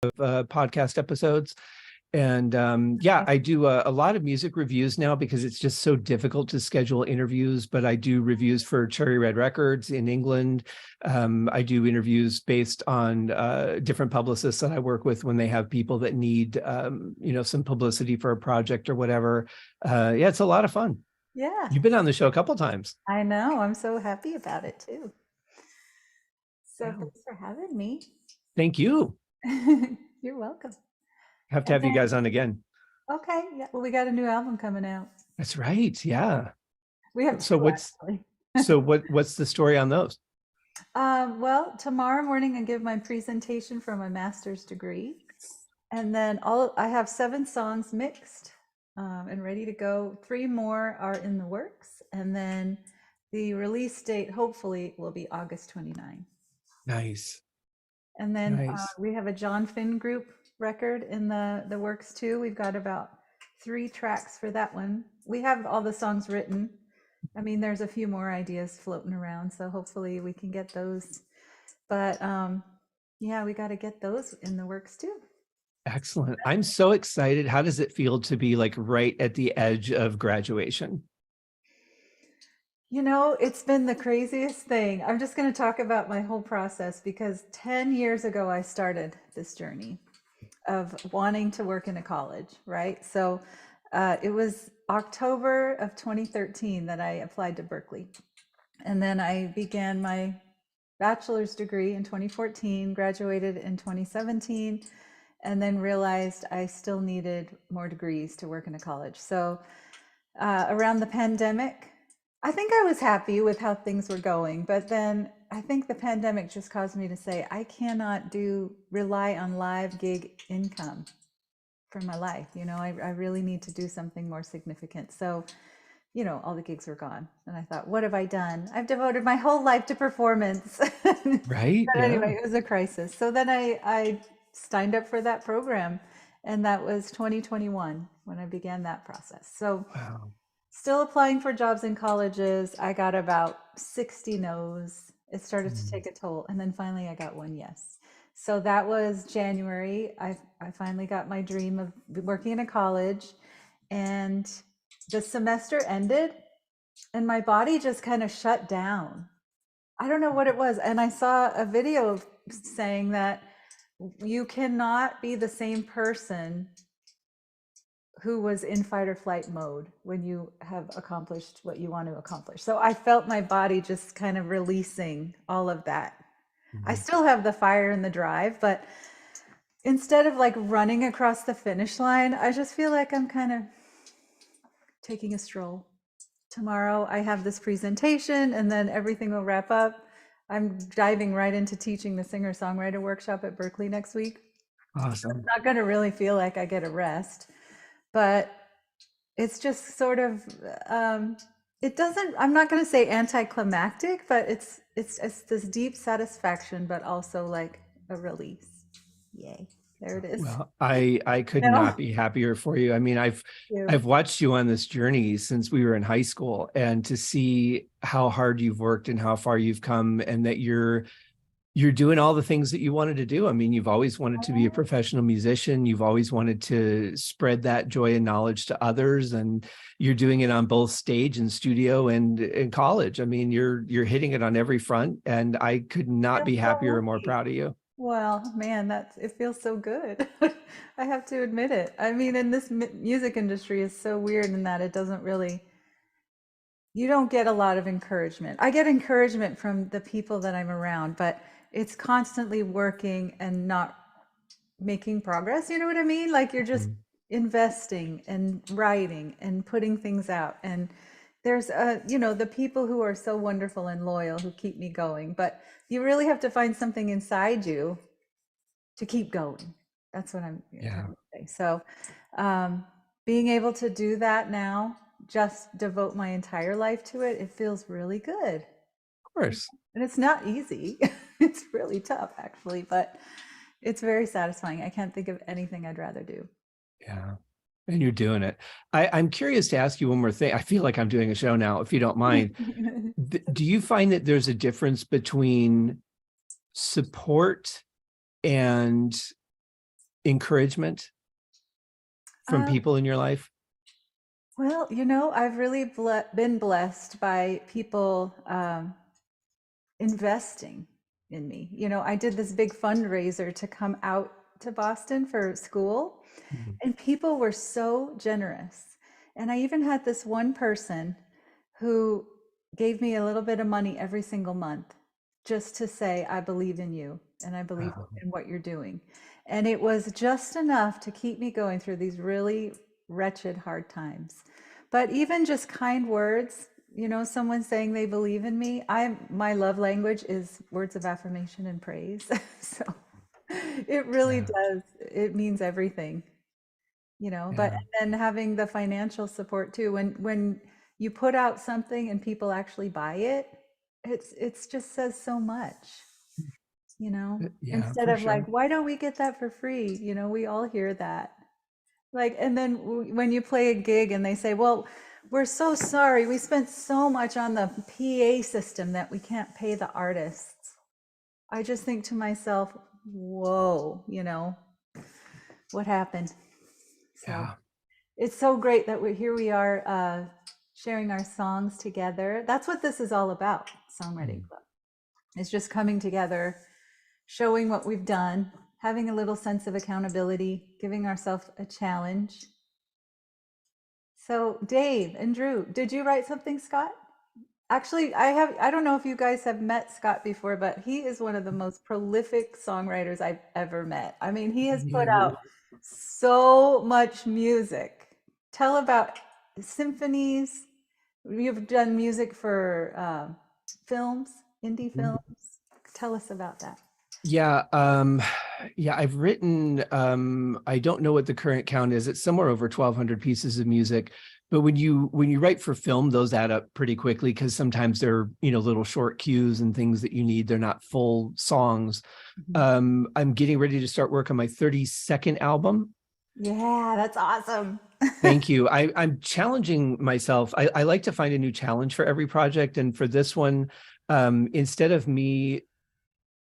podcast episodes. And yeah, I do a lot of music reviews now because it's just so difficult to schedule interviews, but I do reviews for Cherry Red Records in England. I do interviews based on different publicists that I work with when they have people that need, some publicity for a project or whatever. Yeah, it's a lot of fun. Yeah, You've been on the show a couple times. I know. I'm so happy about it too. So Yeah. thanks for having me. Thank you. You're welcome. Have to And have you guys then, on again. okay, yeah, well, we got a new album coming out. That's right. Yeah. We have So two what's actually. what's the story on those? Well, tomorrow morning I give my presentation for my master's degree, and then I have 7 songs mixed and ready to go. 3 more are in the works, and then the release date hopefully will be August 29. Nice. And then Nice. we have a John Finn group record in the works too. We've got about 3 tracks for that one. We have all the songs written. I mean, there's a few more ideas floating around, so hopefully we can get those. But yeah, we got to get those in the works too. Excellent. I'm so excited. How does it feel to be like right at the edge of graduation? You know, it's been the craziest thing. I'm just going to talk about my whole process because 10 years ago I started this journey of wanting to work in a college, right? So it was October of 2013 that I applied to Berkeley. And then I began my bachelor's degree in 2014, graduated in 2017, and then realized I still needed more degrees to work in a college. So around the pandemic, I think I was happy with how things were going, but then I think the pandemic just caused me to say, I cannot rely on live gig income for my life. I really need to do something more significant. So, all the gigs were gone. And I thought, what have I done? I've devoted my whole life to performance. Right? But Yeah. anyway, it was a crisis. So then I signed up for that program. And that was 2021 when I began that process. So Wow. still applying for jobs in colleges. I got about 60 no's. It started to Mm. take a toll. And then finally I got one yes. So that was January. I finally got my dream of working in a college. And the semester ended and my body just kind of shut down. I don't know what it was. And I saw a video saying that you cannot be the same person who was in fight or flight mode when you have accomplished what you want to accomplish. So I felt my body just kind of releasing all of that. I Mhm. still have the fire and the drive, but instead of like running across the finish line, I just feel like I'm kind of taking a stroll. Tomorrow I have this presentation and then everything will wrap up. I'm diving right into teaching the singer-songwriter workshop at Berkeley next week. So it's Awesome. not going to really feel like I get a rest, but it's just sort of it doesn't, I'm not going to say anticlimactic, but it's this deep satisfaction but also like a release. Yay, there it is. Well, I could not No. be happier for you. I mean, You. I've watched you on this journey since we were in high school, and to see how hard you've worked and how far you've come, and that you're doing all the things that you wanted to do. I mean, you've always wanted to be a professional musician. You've always wanted to spread that joy and knowledge to others, and you're doing it on both stage and studio and in college. I mean, you're hitting it on every front, and I could not Feel be so happier or more lucky. proud of you. Well, man, it feels so good. I have to admit it. I mean, in this music industry is so weird in that it doesn't really, you don't get a lot of encouragement. I get encouragement from the people that I'm around, but it's constantly working and not making progress. You know what I mean? Like you're just Mhm. investing and writing and putting things out. And there's the people who are so wonderful and loyal who keep me going, but you really have to find something inside you to keep going. That's what I'm trying Yeah, to say. So, being able to do that now, just devote my entire life to it, it feels really good. of course. And it's not easy. It's really tough, actually, but it's very satisfying. I can't think of anything I'd rather do. Yeah. And you're doing it. I'm curious to ask you one more thing. I feel like I'm doing a show now, if you don't mind. Do you find that there's a difference between support and encouragement from Um, people in your life? well, I've really been blessed by people investing in me. I did this big fundraiser to come out to Boston for school, Mhm. and people were so generous. And I even had this one person who gave me a little bit of money every single month just to say, I believe in you and I believe Oh, in what you're doing. And it was just enough to keep me going through these really wretched, hard times. But even just kind words, someone saying they believe in me, my love language is words of affirmation and praise. So it really yeah, does. It means everything, but yeah, and then having the financial support too. When you put out something and people actually buy it, it's just says so much, yeah, instead for of like, sure. why don't we get that for free? We all hear that. Like, and then when you play a gig and they say, well, we're so sorry, we spent so much on the PA system that we can't pay the artists. I just think to myself, whoa, what happened? So Yeah. it's so great that we are sharing our songs together. That's what this is all about, Songwriting Mm. Club. It's just coming together, showing what we've done, having a little sense of accountability, giving ourselves a challenge. So Dave and Drew, did you write something, Scott? Actually, I don't know if you guys have met Scott before, but he is one of the most prolific songwriters I've ever met. I mean, he has put out You, so much music. Tell about symphonies. You've done music for films, indie films. Tell us about that. yeah, yeah, I've written, I don't know what the current count is. It's somewhere over 1,200 pieces of music. But when you write for film, those add up pretty quickly because sometimes they're, little short cues and things that you need. They're not full songs. Mhm. I'm getting ready to start work on my 32nd album. Yeah, that's awesome. Thank you. I'm challenging myself. I like to find a new challenge for every project. And for this one, instead of me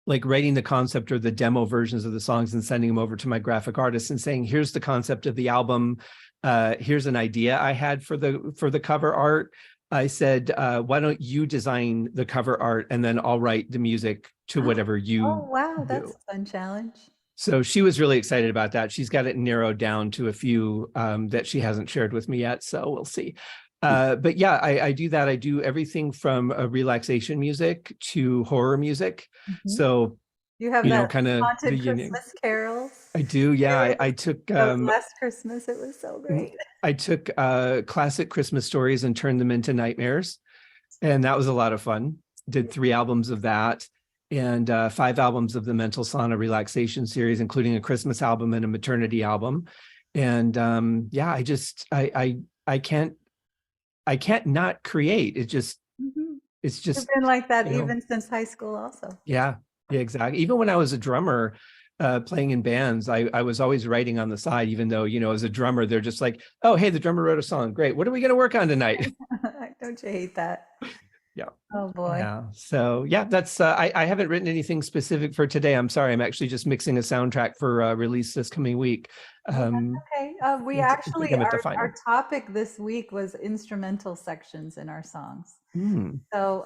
like writing the concept or the demo versions of the songs and sending them over to my graphic artist and saying, here's the concept of the album. Here's an idea I had for the cover art. I said, why don't you design the cover art and then I'll write the music to whatever you Oh, wow, that's do. a fun challenge. So she was really excited about that. She's got it narrowed down to a few that she hasn't shared with me yet. So we'll see. But yeah, I do that. I do everything from relaxation music to horror music. Mhm. So, You have that kind of the haunted yin yang. Christmas carols. I do. Yeah, I took That was last Christmas. It was so great. I took classic Christmas stories and turned them into nightmares, and that was a lot of fun. Did 3 albums of that and 5 albums of the Mental Sauna relaxation series, including a Christmas album and a maternity album. And yeah, I can't not create. Mhm. It's You've just, been like that you know, even since high school also. yeah, yeah, exactly. Even when I was a drummer, playing in bands, I was always writing on the side, even though, as a drummer, they're just like, oh, hey, the drummer wrote a song. Great. What are we going to work on tonight? Don't you hate that? Yeah. Oh boy. Yeah. So yeah, that's I haven't written anything specific for today. I'm sorry. I'm actually just mixing a soundtrack for release this coming week. Oh, that's Um, okay. We I think actually, I'm at the our final. topic this week was instrumental sections in our songs. Hmm. So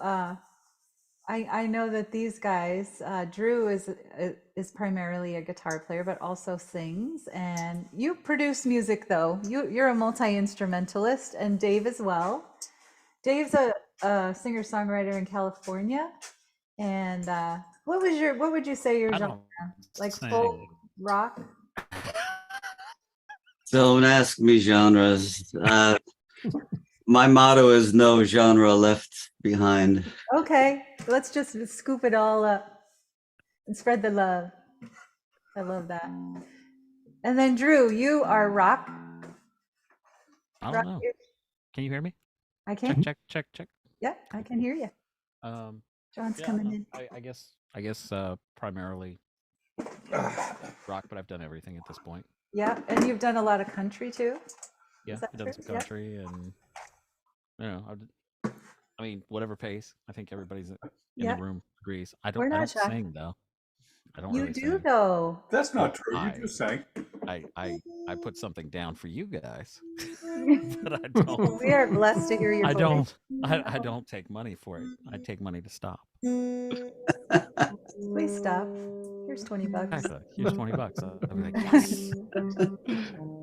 I know that these guys, Drew is primarily a guitar player, but also sings. And you produce music though. You're a multi-instrumentalist, and Dave as well. Dave's a singer-songwriter in California. And what would you say your I genre? don't Like folk, sing. rock? Don't ask me genres. My motto is no genre left behind. Okay, let's just scoop it all up and spread the love. I love that. And then Drew, you are rock. I don't Rock. know. Can you hear me? I Check, can. check, check, check. Yeah, I can hear you. Um, John's yeah, coming in. I guess primarily rock, but I've done everything at this point. Yeah, and you've done a lot of country too. Yeah, Is that I've done true? some Yeah. country and I mean, whatever pace. I think everybody's in the Yeah. room agrees. We're I not don't shy. sing though. I don't You really do sing. though. That's not Well, true. You do sing. I put something down for you guys, but I don't. We are blessed to hear your I voice. I don't take money for it. I take money to stop. Please stop. Here's $20. Exactly. Here's $20. I'll be like, yes.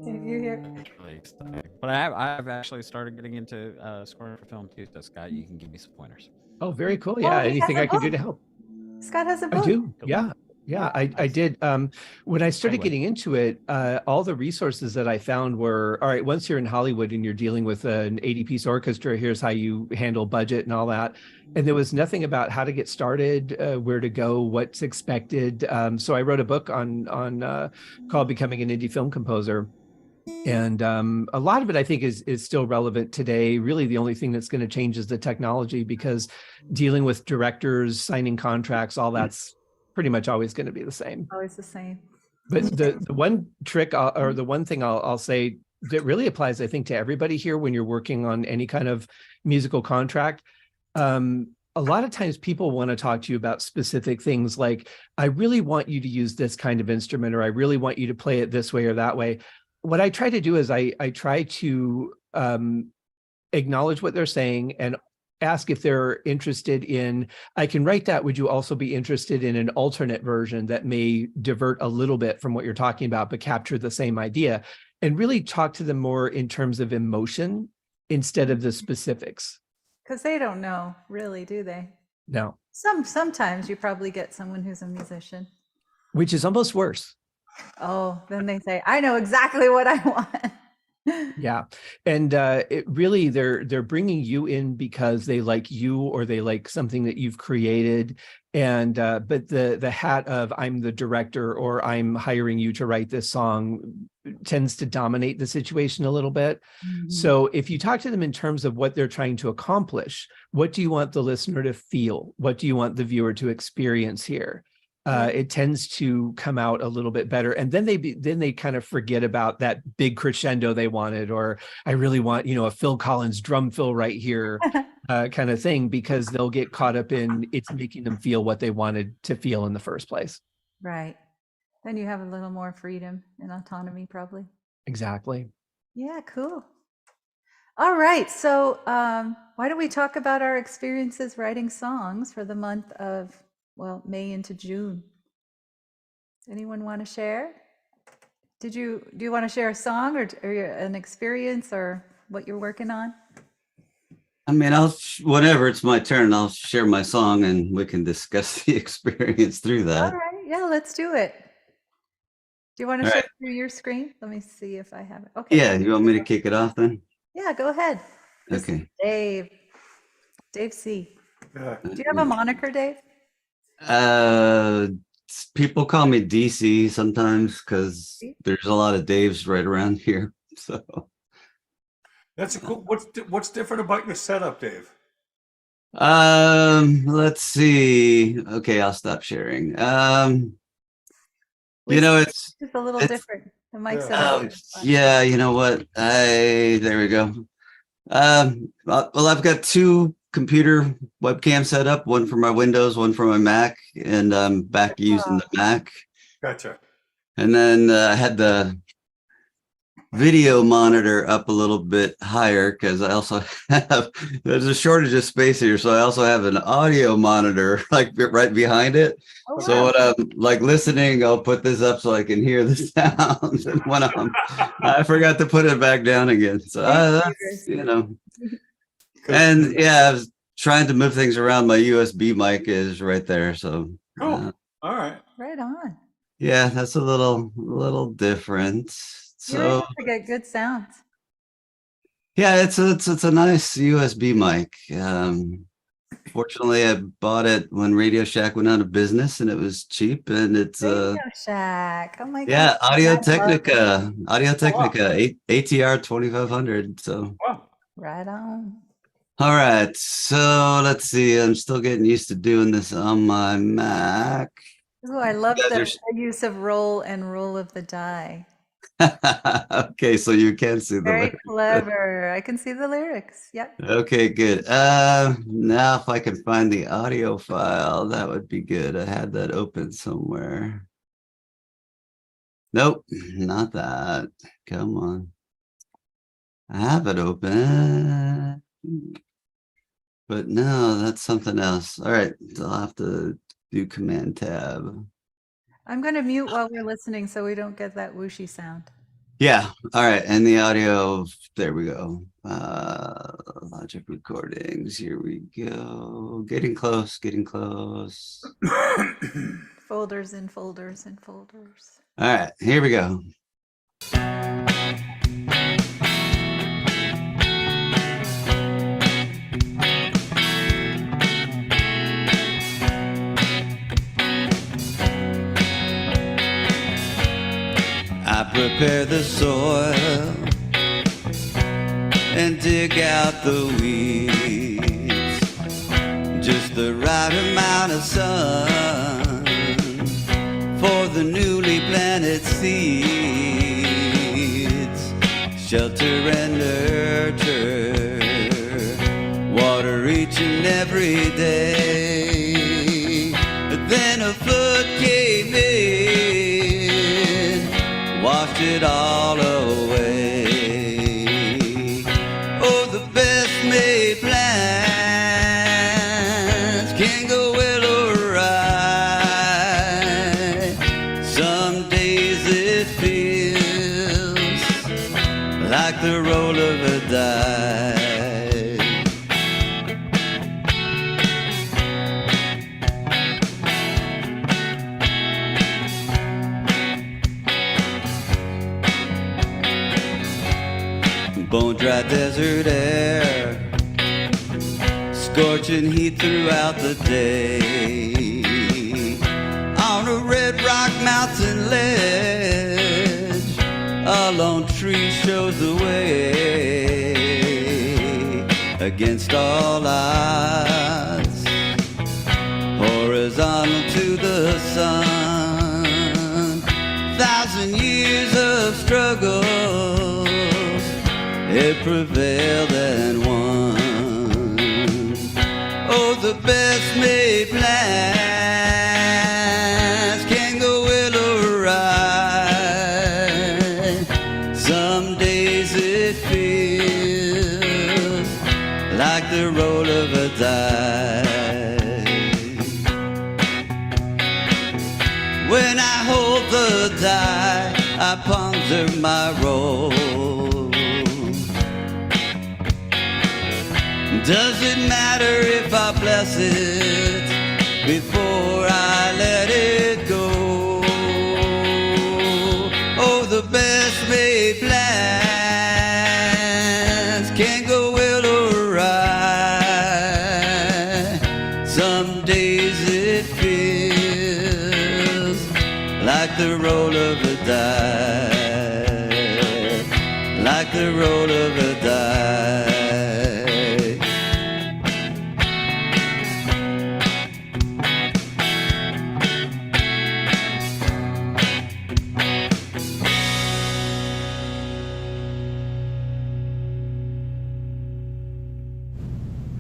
You hear? Really exciting. But I've actually started getting into scoring for film too. So Scott, you can give me some pointers. Oh, very cool. Yeah. he has Anything a I can do book. to help? Scott has a I book. do. Yeah. Yeah. I Nice. did. When I started Anyway. getting into it, all the resources that I found were, all right, once you're in Hollywood and you're dealing with an 80-piece orchestra, here's how you handle budget and all that. And there was nothing about how to get started, where to go, what's expected. So I wrote a book on called Becoming an Indie Film Composer. And a lot of it, I think, is still relevant today. Really, the only thing that's going to change is the technology, because dealing with directors, signing contracts, all that's pretty much always going to be the same. Always the same. But the one trick or the one thing I'll say that really applies, I think, to everybody here when you're working on any kind of musical contract. A lot of times people want to talk to you about specific things like, I really want you to use this kind of instrument, or I really want you to play it this way or that way. What I try to do is I try to acknowledge what they're saying and ask if they're interested in, I can write that. Would you also be interested in an alternate version that may divert a little bit from what you're talking about, but capture the same idea? And really talk to them more in terms of emotion instead of the specifics. Because they don't know, really, do they? No, Sometimes you probably get someone who's a musician. which is almost worse. Oh, then they say, I know exactly what I want. Yeah. And it really, they're bringing you in because they like you, or they like something that you've created. And but the hat of, I'm the director, or I'm hiring you to write this song, tends to dominate the situation a little bit. So if you talk to them in terms of what they're trying to accomplish, what do you want the listener to feel? What do you want the viewer to experience here? It tends to come out a little bit better. And then they kind of forget about that big crescendo they wanted, or I really want, a Phil Collins drum fill right here kind of thing, because they'll get caught up in it's making them feel what they wanted to feel in the first place. Right. Then you have a little more freedom and autonomy, probably. Exactly. Yeah, cool. All right. So why don't we talk about our experiences writing songs for the month of, May into June? Anyone want to share? Do you want to share a song, or an experience, or what you're working on? I mean, whenever it's my turn, I'll share my song and we can discuss the experience through All that. right. Yeah, let's do it. Do you want to All share right. through your screen? Let me see if I have it. Okay. Yeah, you want me to kick it off then? Yeah, go ahead. This is Okay. Dave. Dave C. Yeah. Do you have a moniker, Dave? People call me DC sometimes because there's a lot of Daves right around here. So That's a cool. What's different about your setup, Dave? let's see. Okay, I'll stop sharing. It's a little different. The mic Yeah. setup. yeah, you know what? There we go. Well, I've got two computer webcams set up, one for my Windows, one for my Mac, and I'm back using the Mac. Gotcha. And then I had the video monitor up a little bit higher because I also there's a shortage of space here, so I also have an audio monitor like right behind it. Oh, So wow. when I'm like listening, I'll put this up so I can hear the sounds. And when I forgot to put it back down again. So that's, and yeah, I was trying to move things around. My USB mic is right there. So Cool. All right. Right on. yeah, that's a little different. You're So able to get good sounds. yeah, it's a nice USB mic. Fortunately, I bought it when Radio Shack went out of business, and it was cheap. And it's Radio Shack. Oh my yeah, God. Audio Technica, ATR 2500. So Wow. Right on. all right, so let's see. I'm still getting used to doing this on my Mac. Oh, I love You the guys use of roll and roll of the die. Okay, so you can see the Very lyrics. clever. I can see the lyrics. Yep. Okay, good. Now if I can find the audio file, that would be good. I had that open somewhere. Nope, not that. Come on. I have it open. But no, that's something else. All right, so I'll have to do Command Tab. I'm going to mute while we're listening so we don't get that whooshy sound. Yeah, all right, and the audio, there we go. Logic recordings, here we go. Getting close, getting close. Folders and folders and folders. All right, here we go. I prepare the soil and dig out the weeds, just the right amount of sun for the newly planted seeds. Shelter and nurture, water each and every day. But then a flood came in, washed it all away. Oh, the best made plans can go well or right. Some days it feels like the roll of a die. Bone-dry desert air, scorching heat throughout the day. On a red rock mountain ledge, a lone tree shows the way. Against all odds, horizontal to the sun. 1,000 years of struggle, it prevailed and won. Oh, the best made plans can go well or right. Some days it feels like the roll of a die. When I hold the die, I ponder my role. Does it matter if I bless it before I let it go? Oh, the best made plans can go well or right. Some days it feels like the roll of a die, like the roll of a die.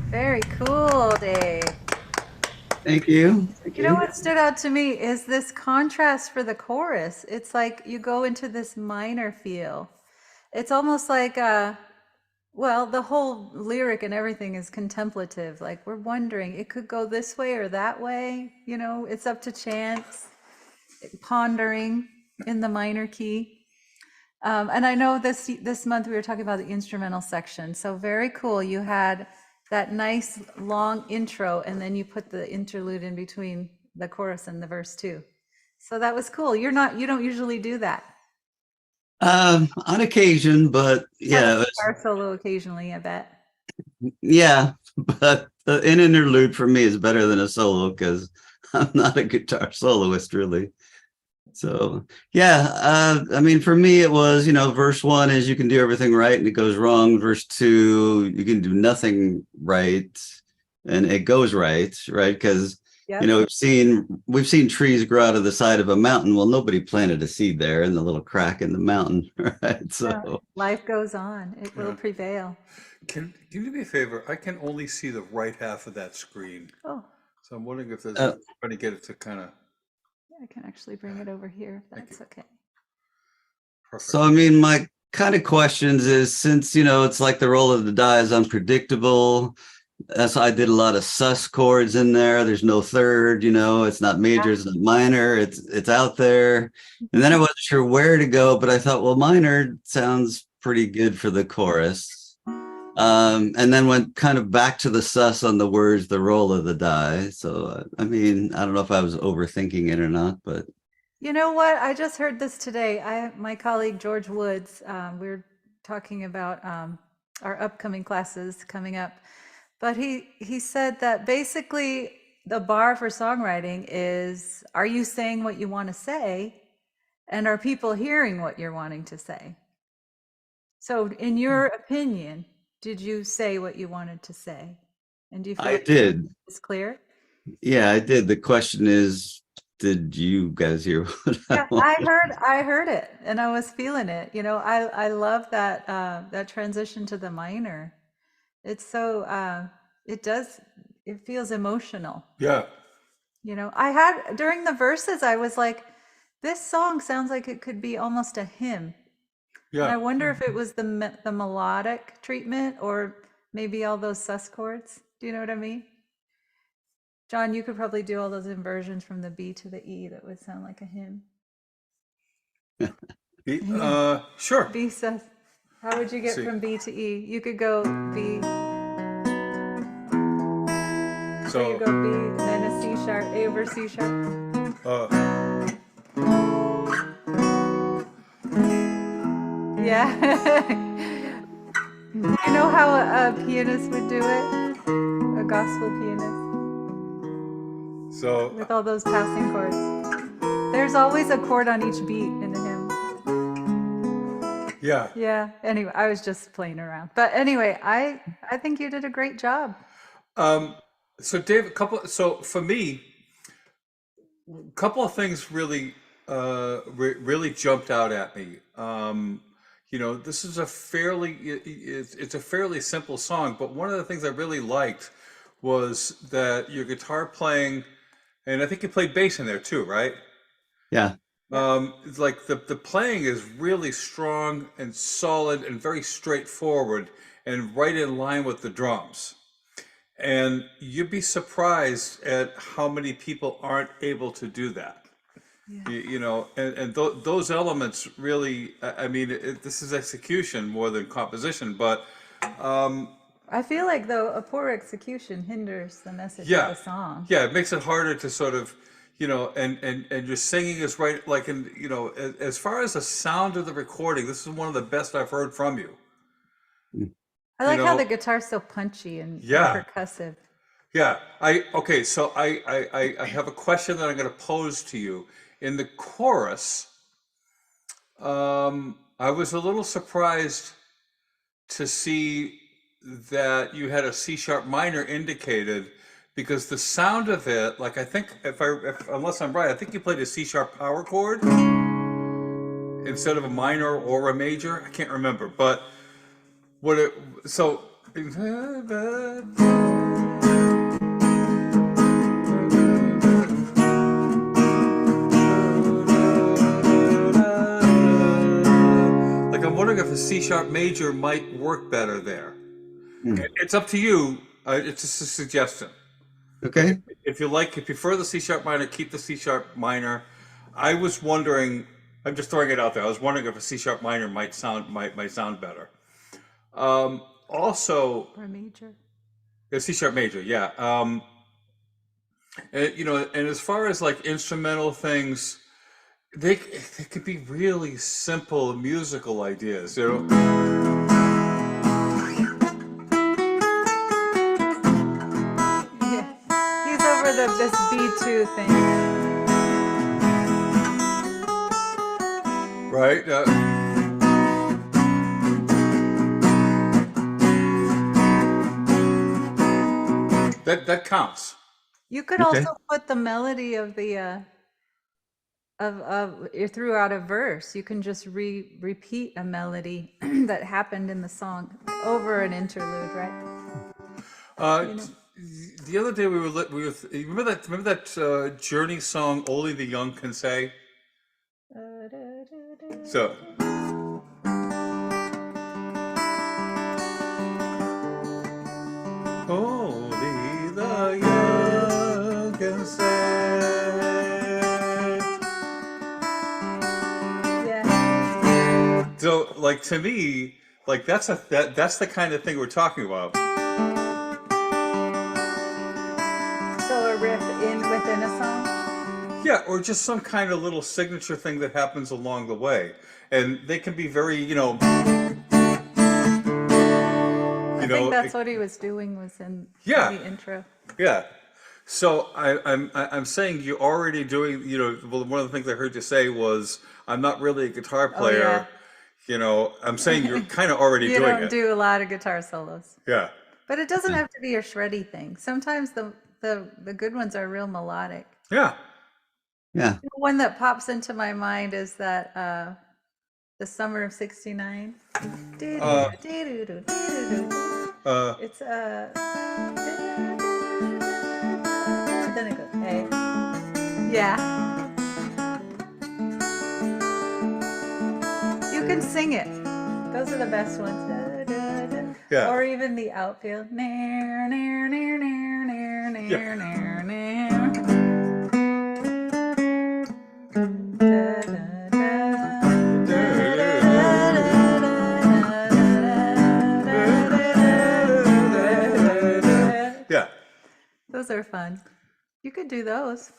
Very cool, Dave. Thank you. Thank You know what stood out to me is this contrast for the chorus. It's like you go into this minor feel. It's almost like, well, the whole lyric and everything is contemplative. Like we're wondering, it could go this way or that way. You know, it's up to chance, pondering in the minor key. And I know this month we were talking about the instrumental section. So very cool. You had that nice long intro, and then you put the interlude in between the chorus and the verse too. So that was cool. You don't usually do that. On occasion, but yeah, Guitar solo occasionally, I bet. yeah, but an interlude for me is better than a solo because I'm not a guitar soloist really. So yeah, I mean, for me, it was, verse 1 is you can do everything right and it goes wrong. Verse 2, you can do nothing right and it goes right, right? Because Yep. we've seen trees grow out of the side of a mountain. Well, nobody planted a seed there in the little crack in the mountain, right? So Life goes on. It will prevail. Can you do me a favor? I can only see the right half of that screen. Oh, So I'm wondering if there's a trying to get it to kind of. I can actually bring it over here. If that's okay. Perfect. So, I mean, my kind of questions is, since, it's like the roll of the die is unpredictable. That's why I did a lot of sus chords in there. There's no third, it's not major, it's not minor, it's out there. And then I wasn't sure where to go, but I thought, well, minor sounds pretty good for the chorus. And then went kind of back to the sus on the words, the roll of the die. So, I mean, I don't know if I was overthinking it or not, but. You know what? I just heard this today. My colleague George Woods, we were talking about our upcoming classes coming up, but he said that basically the bar for songwriting is, are you saying what you want to say, and are people hearing what you're wanting to say? So, in your opinion, did you say what you wanted to say? And do you feel I like did. it's clear? Yeah, I did. The question is, did you guys hear what Yeah, I wanted? I heard it, and I was feeling it. I love that that transition to the minor. It's so it feels emotional. Yeah. I had during the verses, I was like, this song sounds like it could be almost a hymn. And I Yeah. wonder if it was the melodic treatment or maybe all those sus chords. Do you know what I mean? John, you could probably do all those inversions from the B to the E that would sound like a hymn. Sure. B sus. How would you get See. from B to E? You could go B. So you So, go B, then a C sharp, A over C sharp. Yeah. You know how a pianist would do it? A gospel pianist so with all those passing chords. There's always a chord on each beat in a hymn. yeah. Yeah. Anyway, I was just playing around. But anyway, I think you did a great job. So Dave, so for me, a couple of things really, really jumped out at me. This is it's a fairly simple song, but one of the things I really liked was that your guitar playing, and I think you played bass in there too, right? Yeah. It's like the playing is really strong and solid and very straightforward and right in line with the drums. And you'd be surprised at how many people aren't able to do that. Yeah. Those elements really, I mean, this is execution more than composition, but I feel like though a poor execution hinders the message yeah, of the song. yeah, it makes it harder to sort of, and your singing is right, like, as far as the sound of the recording, this is one of the best I've heard from you. I like how the guitar's so punchy and percussive. Yeah. Okay. So I have a question that I'm going to pose to you. In the chorus, I was a little surprised to see that you had a C sharp minor indicated, because the sound of it, like, I think unless I'm right, I think you played a C sharp power chord instead of a minor or a major. I can't remember, but so. Like, I'm wondering if a C sharp major might work better there. It's up to you. It's just a suggestion. Okay. If you prefer the C sharp minor, keep the C sharp minor. I was wondering. I'm just throwing it out there. I was wondering if a C sharp minor might sound better. Also, Or a major. a C sharp major, yeah. And as far as like instrumental things, they could be really simple musical ideas, Yeah. He's over this B2 thing. Right? That counts. You could also put the melody of the throughout a verse. You can just repeat a melody that happened in the song over an interlude, right? The other day we were you remember that Journey song "Only the Young Can Say." So So, like to me, like that's the kind of thing we're talking about. So a riff in within a song. Yeah, or just some kind of little signature thing that happens along the way, and they can be very, I think that's what he was doing was in Yeah. the intro. Yeah. So I'm saying you're already doing, well, one of the things I heard you say was, I'm not really a guitar player. I'm saying you're kind of already You doing don't it. do a lot of guitar solos, Yeah. but it doesn't have to be a shreddy thing. Sometimes the good ones are real melodic. Yeah. Yeah. The one that pops into my mind is that the summer of '69. It's then it goes hey. Yeah. You can sing it. Those are the best ones. Yeah. Or even the outfield. Nair, nair, nair, nair, nair, nair, Yeah. nair, nair. Da, da, da. Yeah. Those are fun. You could do those.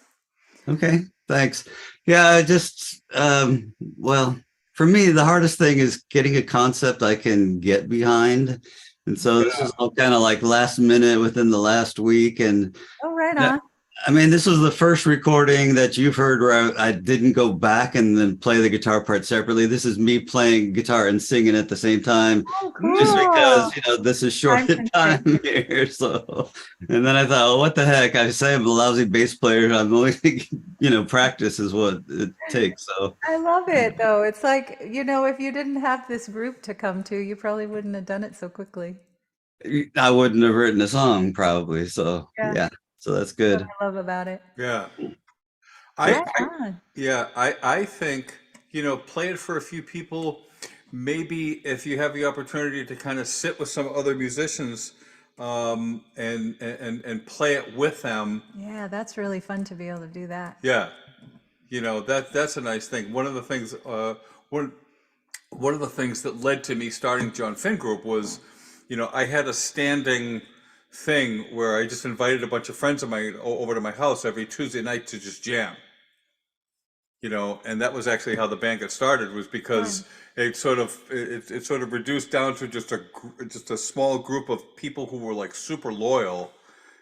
Okay, thanks. Yeah, I just well, for me, the hardest thing is getting a concept I can get behind. And so this is all kind of like last minute within the last week. And Oh, right on. I mean, this was the first recording that you've heard where I didn't go back and then play the guitar part separately. This is me playing guitar and singing at the same time. Oh, cool. Just because, this is short Time time here. So, and then I thought, oh, what the heck? I say I'm a lousy bass player. I'm only, practice is what it takes. So I love it though. It's like, if you didn't have this group to come to, you probably wouldn't have done it so quickly. I wouldn't have written a song probably. So yeah. So that's good. That's what I love about it. Yeah. Right on. I think, play it for a few people. Maybe if you have the opportunity to kind of sit with some other musicians and play it with them. Yeah, that's really fun to be able to do that. Yeah. That's a nice thing. One of the things one of the things that led to me starting John Finn Group was, I had a standing thing where I just invited a bunch of friends of mine over to my house every Tuesday night to just jam. And that was actually how the band got started, was because it sort of reduced down to just a small group of people who were like super loyal,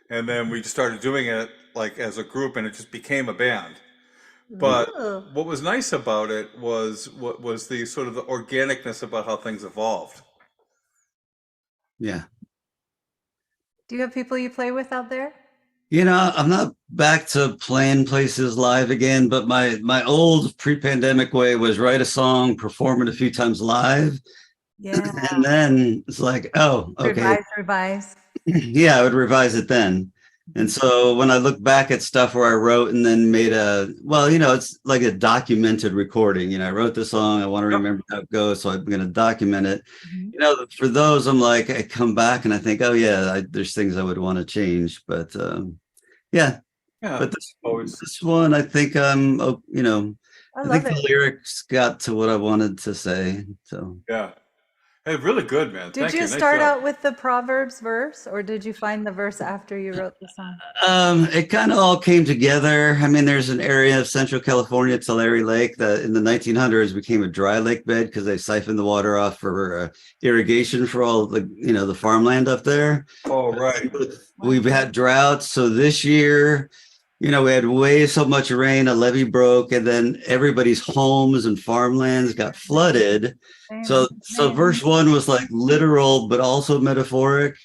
and then we started doing it like as a group, and it just became a band. But Ooh. what was nice about it was the sort of the organicness about how things evolved. Yeah. Do you have people you play with out there? I'm not back to playing places live again, but my old pre-pandemic way was write a song, perform it a few times live. Yeah. And then it's like, oh, okay. Revise. Yeah, I would revise it then. And so when I look back at stuff where I wrote and then made it's like a documented recording. I wrote the song, I want to remember how it goes, so I'm going to document it. Mm-hmm. For those, I'm like, I come back and I think, oh yeah, there's things I would want to change, but yeah. But this one, I think I think the lyrics got to what I wanted to say. So yeah. Hey, really good, man. Did you start out with the Proverbs verse, or did you find the verse after you wrote the song? It kind of all came together. I mean, there's an area of Central California, Tulare Lake, that in the 1900s became a dry lake bed because they siphoned the water off for irrigation for all the farmland up there. Oh, right. We've had droughts, so this year, we had way so much rain, a levee broke, and then everybody's homes and farmlands got flooded. So verse 1 was like literal, but also metaphoric.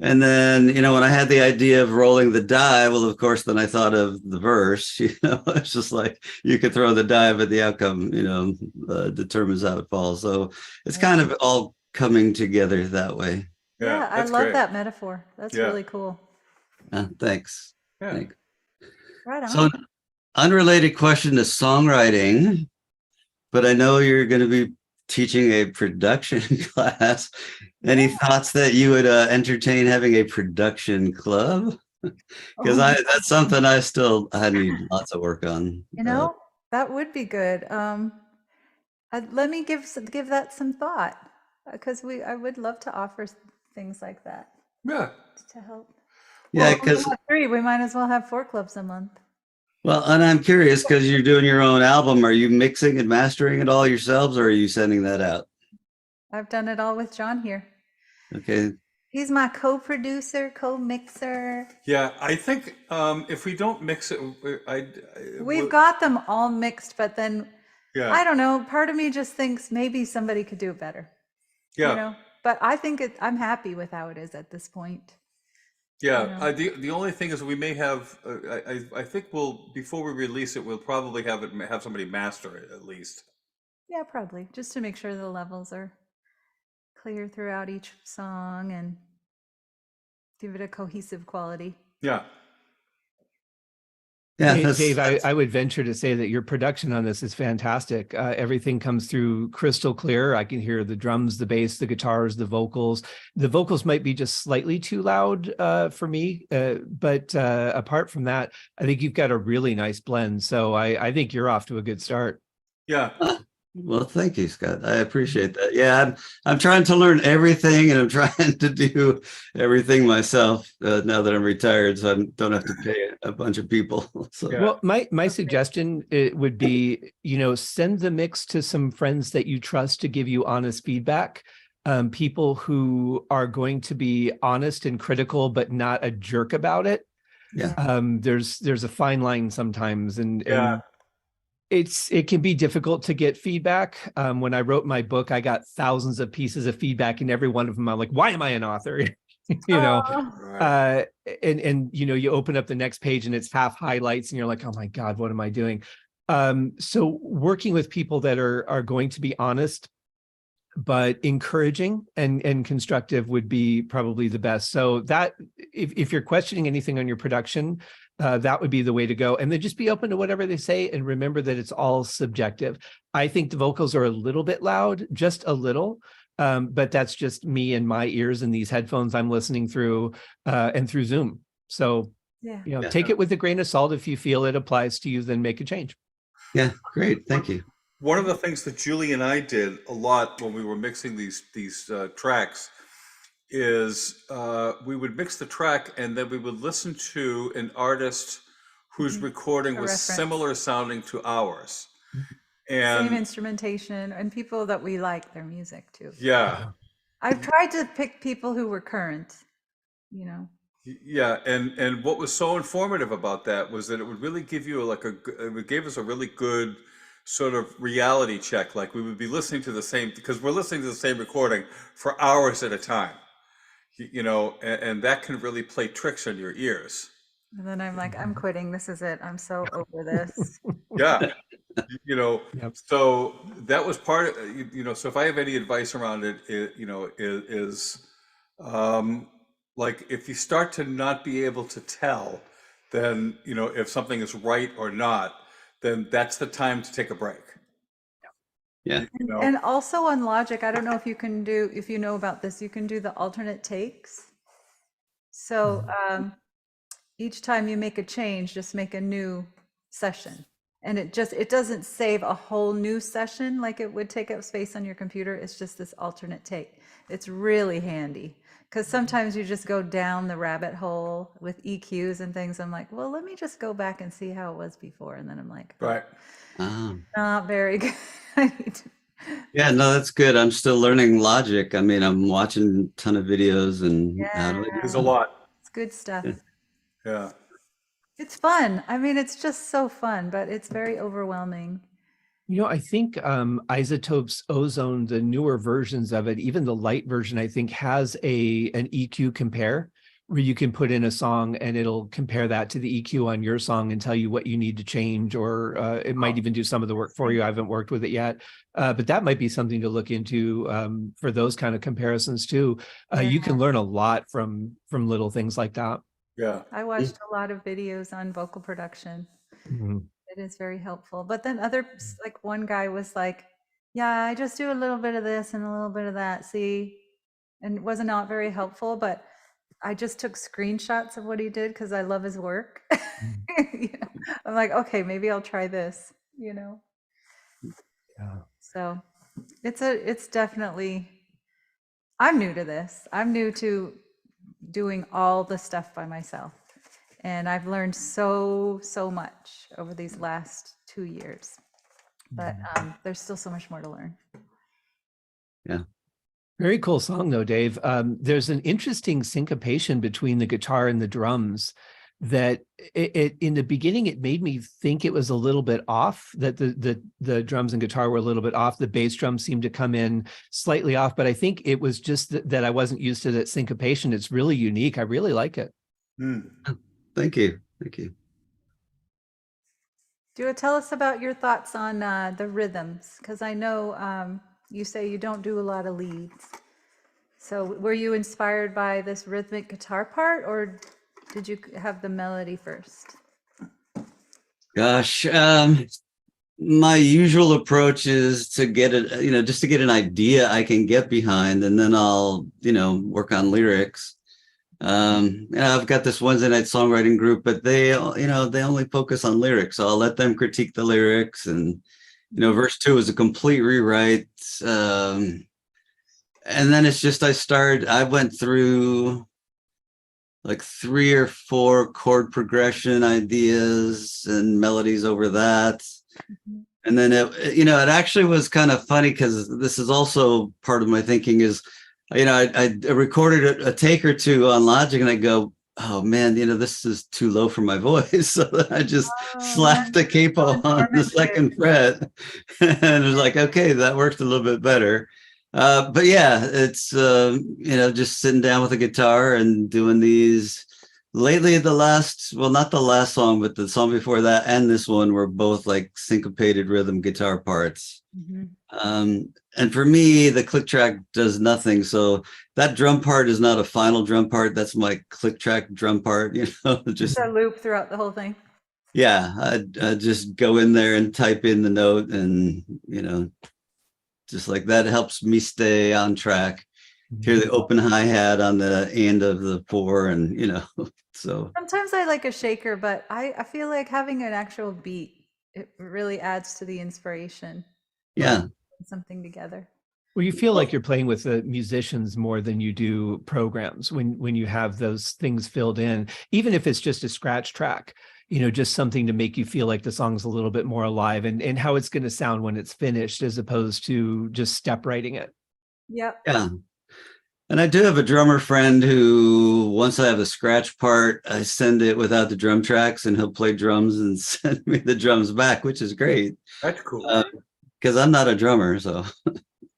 And then, when I had the idea of rolling the die, well, of course, then I thought of the verse, it's just like you could throw the die, but the outcome, determines how it falls. So it's kind of all coming together that way. Yeah, I love that metaphor. That's really cool. Thanks. Yeah. Thanks. Right on. So, unrelated question to songwriting, but I know you're going to be teaching a production class. Any thoughts that you would entertain having a production club? Because that's something I need lots of work on. That would be good. Let me give that some thought, because I would love to offer things like that Yeah. to help. Yeah, Well, we because have 3. We might as well have 4 clubs a month. well, and I'm curious because you're doing your own album. Are you mixing and mastering it all yourselves, or are you sending that out? I've done it all with John here. Okay. He's my co-producer, co-mixer. Yeah, I think if we don't mix it, We've got them all mixed, but then yeah, I don't know. Part of me just thinks maybe somebody could do it better. yeah, You know, but I think I'm happy with how it is at this point. yeah. You know. The only thing is we may have. I think we'll before we release it, we'll probably have somebody master it at least. Yeah, probably just to make sure the levels are clear throughout each song and give it a cohesive quality. Yeah. Yeah, Dave, I would venture to say that your production on this is fantastic. Everything comes through crystal clear. I can hear the drums, the bass, the guitars, the vocals. The vocals might be just slightly too loud for me, but apart from that, I think you've got a really nice blend. So I think you're off to a good start. Yeah. well, thank you, Scott. I appreciate that. Yeah, I'm trying to learn everything, and I'm trying to do everything myself now that I'm retired, so I don't have to pay a bunch of people. So Yeah. Well, my suggestion would be, send the mix to some friends that you trust to give you honest feedback. People who are going to be honest and critical, but not a jerk about it. Yeah. There's a fine line sometimes, and Yeah. it can be difficult to get feedback. When I wrote my book, I got thousands of pieces of feedback, and every one of them, I'm like, why am I an author? Oh, Right. And you open up the next page and it's half highlights, and you're like, oh my God, what am I doing? So working with people that are going to be honest, but encouraging and constructive would be probably the best. So that if you're questioning anything on your production, that would be the way to go. And then just be open to whatever they say, and remember that it's all subjective. I think the vocals are a little bit loud, just a little, but that's just me and my ears and these headphones I'm listening through and through Zoom. So, yeah. Yeah. take it with a grain of salt. If you feel it applies to you, then make a change. Yeah, great. Thank you. One of the things that Julie and I did a lot when we were mixing these tracks is we would mix the track and then we would listen to an artist whose recording A was reference. similar sounding to ours. Same And instrumentation and people that we like their music too. yeah, I've tried to pick people who were current, yeah, and what was so informative about that was that it would really give you it gave us a really good sort of reality check. Like we would be listening to the same, because we're listening to the same recording for hours at a time, and that can really play tricks on your ears. And then I'm like, I'm quitting. This is it. I'm so over this. Yeah, Yep. so that was part of, so if I have any advice around it, is like if you start to not be able to tell, then, if something is right or not, then that's the time to take a break. Yeah. And also on Logic, I don't know if you know about this, you can do the alternate takes. So each time you make a change, just make a new session. And it doesn't save a whole new session like it would take up space on your computer. It's just this alternate take. It's really handy because sometimes you just go down the rabbit hole with EQs and things. I'm like, well, let me just go back and see how it was before. And then I'm like, Right. not very good. I need to. Yeah, no, that's good. I'm still learning Logic. I mean, I'm watching a ton of videos and how do I do There's a it? lot. It's good stuff. Yeah. Yeah. It's fun. I mean, it's just so fun, but it's very overwhelming. I think Isotopes Ozone, the newer versions of it, even the light version, I think has an EQ compare where you can put in a song and it'll compare that to the EQ on your song and tell you what you need to change, or it might even do some of the work for you. I haven't worked with it yet, but that might be something to look into for those kind of comparisons too. You can learn a lot from little things like that. Yeah. I watched a lot of videos on vocal production. Mhm. It is very helpful. But then like one guy was like, yeah, I just do a little bit of this and a little bit of that. See, and it was not very helpful, but I just took screenshots of what he did because I love his work. I'm like, okay, maybe I'll try this, Yeah. So it's definitely, I'm new to this. I'm new to doing all the stuff by myself. And I've learned so much over these last 2 years. But there's still so much more to learn. Yeah. Very cool song though, Dave. There's an interesting syncopation between the guitar and the drums that it in the beginning it made me think it was a little bit off, that the drums and guitar were a little bit off. The bass drum seemed to come in slightly off, but I think it was just that I wasn't used to that syncopation. It's really unique. I really like it. Thank you. Thank you. Do you tell us about your thoughts on the rhythms? Because I know you say you don't do a lot of leads. So were you inspired by this rhythmic guitar part, or did you have the melody first? Gosh, my usual approach is to get it, just to get an idea I can get behind, and then I'll, work on lyrics. I've got this Wednesday night songwriting group, but they only focus on lyrics. So I'll let them critique the lyrics, and verse 2 is a complete rewrite. And then it's just I went through like 3 or 4 chord progression ideas and melodies over that. And then it actually was kind of funny, because this is also part of my thinking is, I recorded a take or two on Logic, and I go, oh man, this is too low for my voice. So then I just slapped the capo on the second fret, and it was like, okay, that worked a little bit better. But yeah, it's just sitting down with a guitar and doing these. Lately, not the last song, but the song before that and this one were both like syncopated rhythm guitar parts. And for me, the click track does nothing. So that drum part is not a final drum part. That's my click track drum part, Just a loop throughout the whole thing. Yeah, I just go in there and type in the note, and, just like that helps me stay on track. Hear the open hi-hat on the end of the 4, and, so. Sometimes I like a shaker, but I feel like having an actual beat, it really adds to the inspiration. Yeah. Something together. Well, you feel like you're playing with the musicians more than you do programs when you have those things filled in, even if it's just a scratch track, just something to make you feel like the song's a little bit more alive, and how it's going to sound when it's finished, as opposed to just step writing it. Yep. Yeah. And I do have a drummer friend who, once I have a scratch part, I send it without the drum tracks, and he'll play drums and send me the drums back, which is great. That's cool. Because I'm not a drummer, so.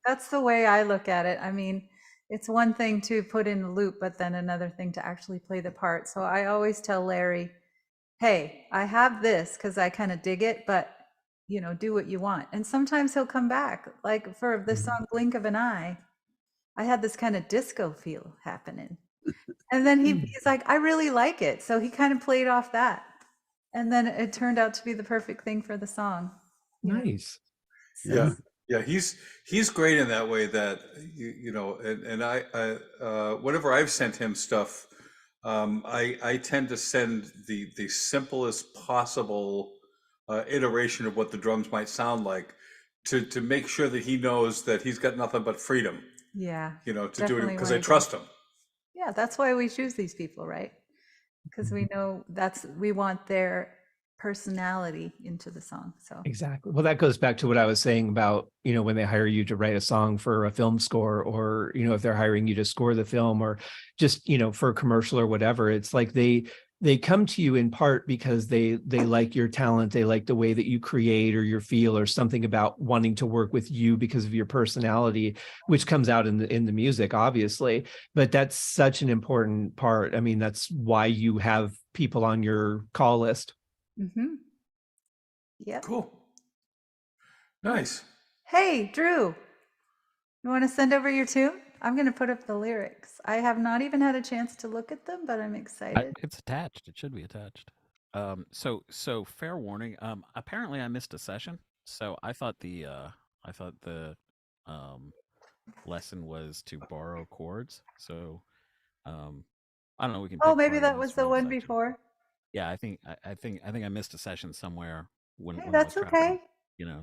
That's the way I look at it. I mean, it's one thing to put in the loop, but then another thing to actually play the part. So I always tell Larry, hey, I have this because I kind of dig it, but do what you want. And sometimes he'll come back. Like for the song Blink of an Eye, I had this kind of disco feel happening. And then he's like, I really like it. So he kind of played off that. And then it turned out to be the perfect thing for the song. Nice. So. Yeah, he's great in that way, that and I whenever I've sent him stuff, I tend to send the simplest possible iteration of what the drums might sound like, to make sure that he knows that he's got nothing but freedom. Yeah. To do it, because I trust him. Yeah, that's why we choose these people, right? Because we know we want their personality into the song. So exactly. Well, that goes back to what I was saying about, when they hire you to write a song for a film score, or, if they're hiring you to score the film, or just, for a commercial or whatever, it's like they come to you in part because they like your talent. They like the way that you create, or your feel, or something about wanting to work with you because of your personality, which comes out in the music, obviously. But that's such an important part. I mean, that's why you have people on your call list. Yeah. Cool. Nice. Hey, Drew, you want to send over your tune? I'm going to put up the lyrics. I have not even had a chance to look at them, but I'm excited. It's attached. It should be attached. So fair warning. Apparently I missed a session. So I thought the lesson was to borrow chords. So, I don't know. We can. Oh, pick maybe part of that this was the rhyme one section. before. Yeah, I think I missed a session somewhere when Hey, I was that's tracking. okay.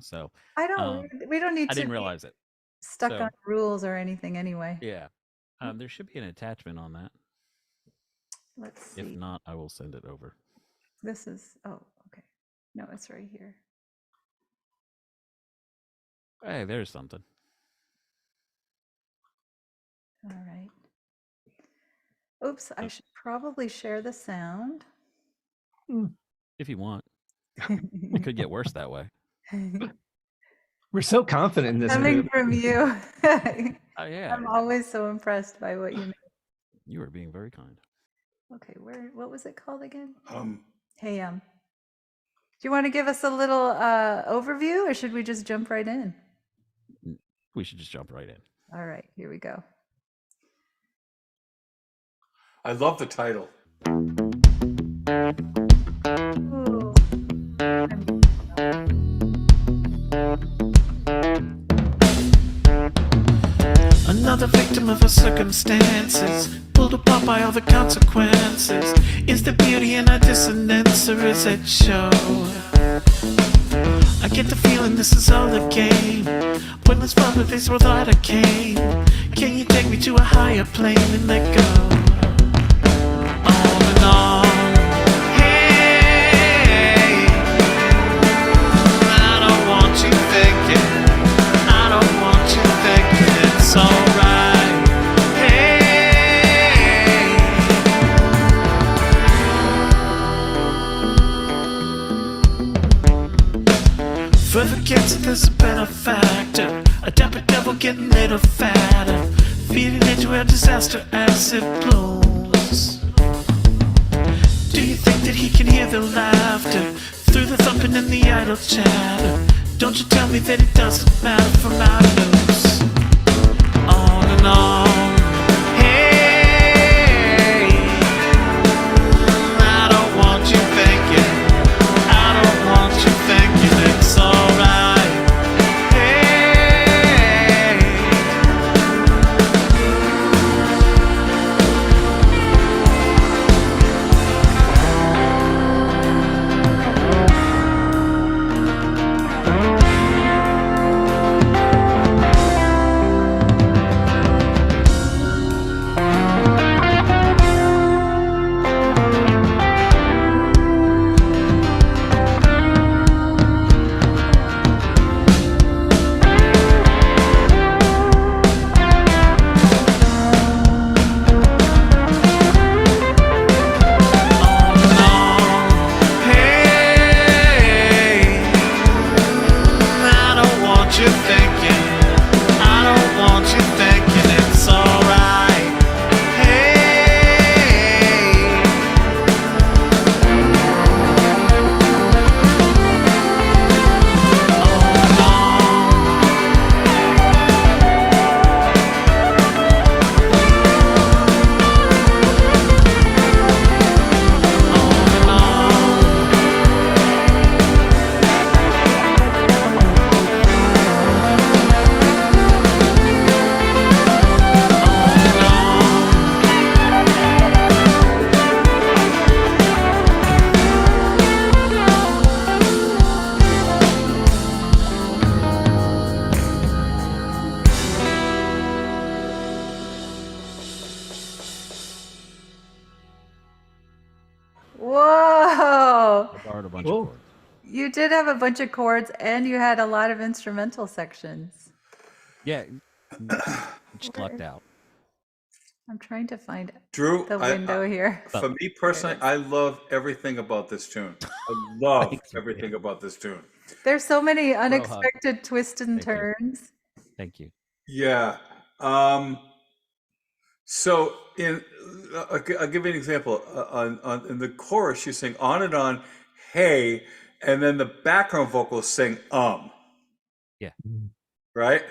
So I don't. We don't need I to didn't be realize it. stuck So on rules or anything anyway. yeah, there should be an attachment on that. Let's If see. not, I will send it over. This is. Oh, okay. No, it's right here. Hey, there's something. All right. Oops, I should probably share the sound. If you want, it could get worse that way. We're so confident in this Coming group. from you. Oh yeah, I'm always so impressed by what you make. you are being very kind. Okay, what was it called again? Um, Hey, do you want to give us a little overview, or should we just jump right in? We should just jump right in. All right, here we go. I love the title. Ooh. Another victim of her circumstances, pulled apart by all the consequences. Is the beauty in our dissonance, or is it show? I get the feeling this is all a game. Pointless fun with this world that I came. Can you take me to a higher plane and let go? On and on. Hey, I don't want you thinking. I don't want you thinking it's alright. Hey, further kids, there's a benefactor, a dapper devil getting little fatter, feeding into a disaster as it blooms. Do you think that he can hear the laughter through the thumping and the idle chatter? Don't you tell me that it doesn't matter from our lips. On and on. Hey, I don't want you thinking. I don't want you thinking it's alright. Hey, I don't want you thinking. I don't want you thinking it's alright. Hey, Whoa! I borrowed a bunch Whoa. of chords. You did have a bunch of chords, and you had a lot of instrumental sections. Yeah, just lucked out. I'm trying to find Drew, the window here. for me personally, I love everything about this tune. I love everything about this tune. There's so many unexpected twists and Thank you. turns. Thank you. Yeah. So I'll give you an example. In the chorus, you sing on and on, hey, and then the background vocals sing Yeah. right?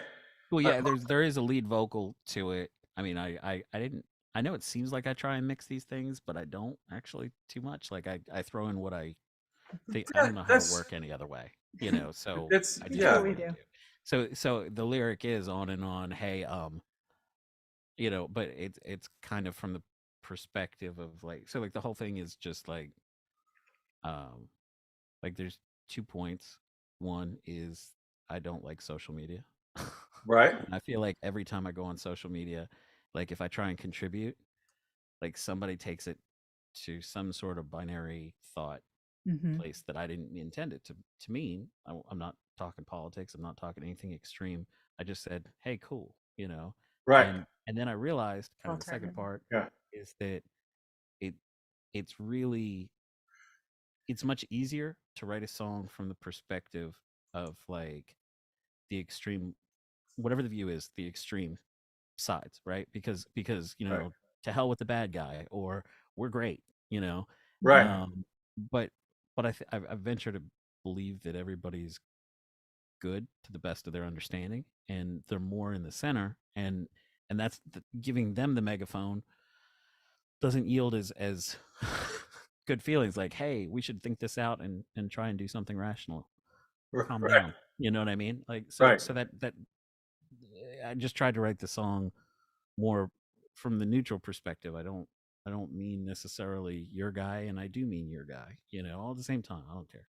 Well, yeah, there is a lead vocal to it. I mean, I didn't. I know it seems like I try and mix these things, but I don't actually too much. Like I throw in what I think. I don't know how to That's- work any other way. So It's- I just yeah. do We what I do. do. So the lyric is on and on. Hey, but it's kind of from the perspective of like the whole thing is just like there's 2 points one is I don't like social media. Right. And I feel like every time I go on social media, like if I try and contribute, like somebody takes it to some sort of binary thought Hmm. place that I didn't intend it to mean. I'm not talking politics. I'm not talking anything extreme. I just said, "Hey, cool," you know. Right. And then I realized, kind of the second Alternative. part Yeah. is that it it's really it's much easier to write a song from the perspective of like the extreme, whatever the view is, the extreme sides, right? Because Right. to hell with the bad guy, or we're great, you know. Right. Um, but I venture to believe that everybody's good to the best of their understanding, and they're more in the center, and that's giving them the megaphone doesn't yield as good feelings. Like, hey, we should think this out and try and do something rational. Calm Right. down. You know what I mean? Like, Right. so that I just tried to write the song more from the neutral perspective. I don't mean necessarily your guy, and I do mean your guy. All at the same time. I don't care.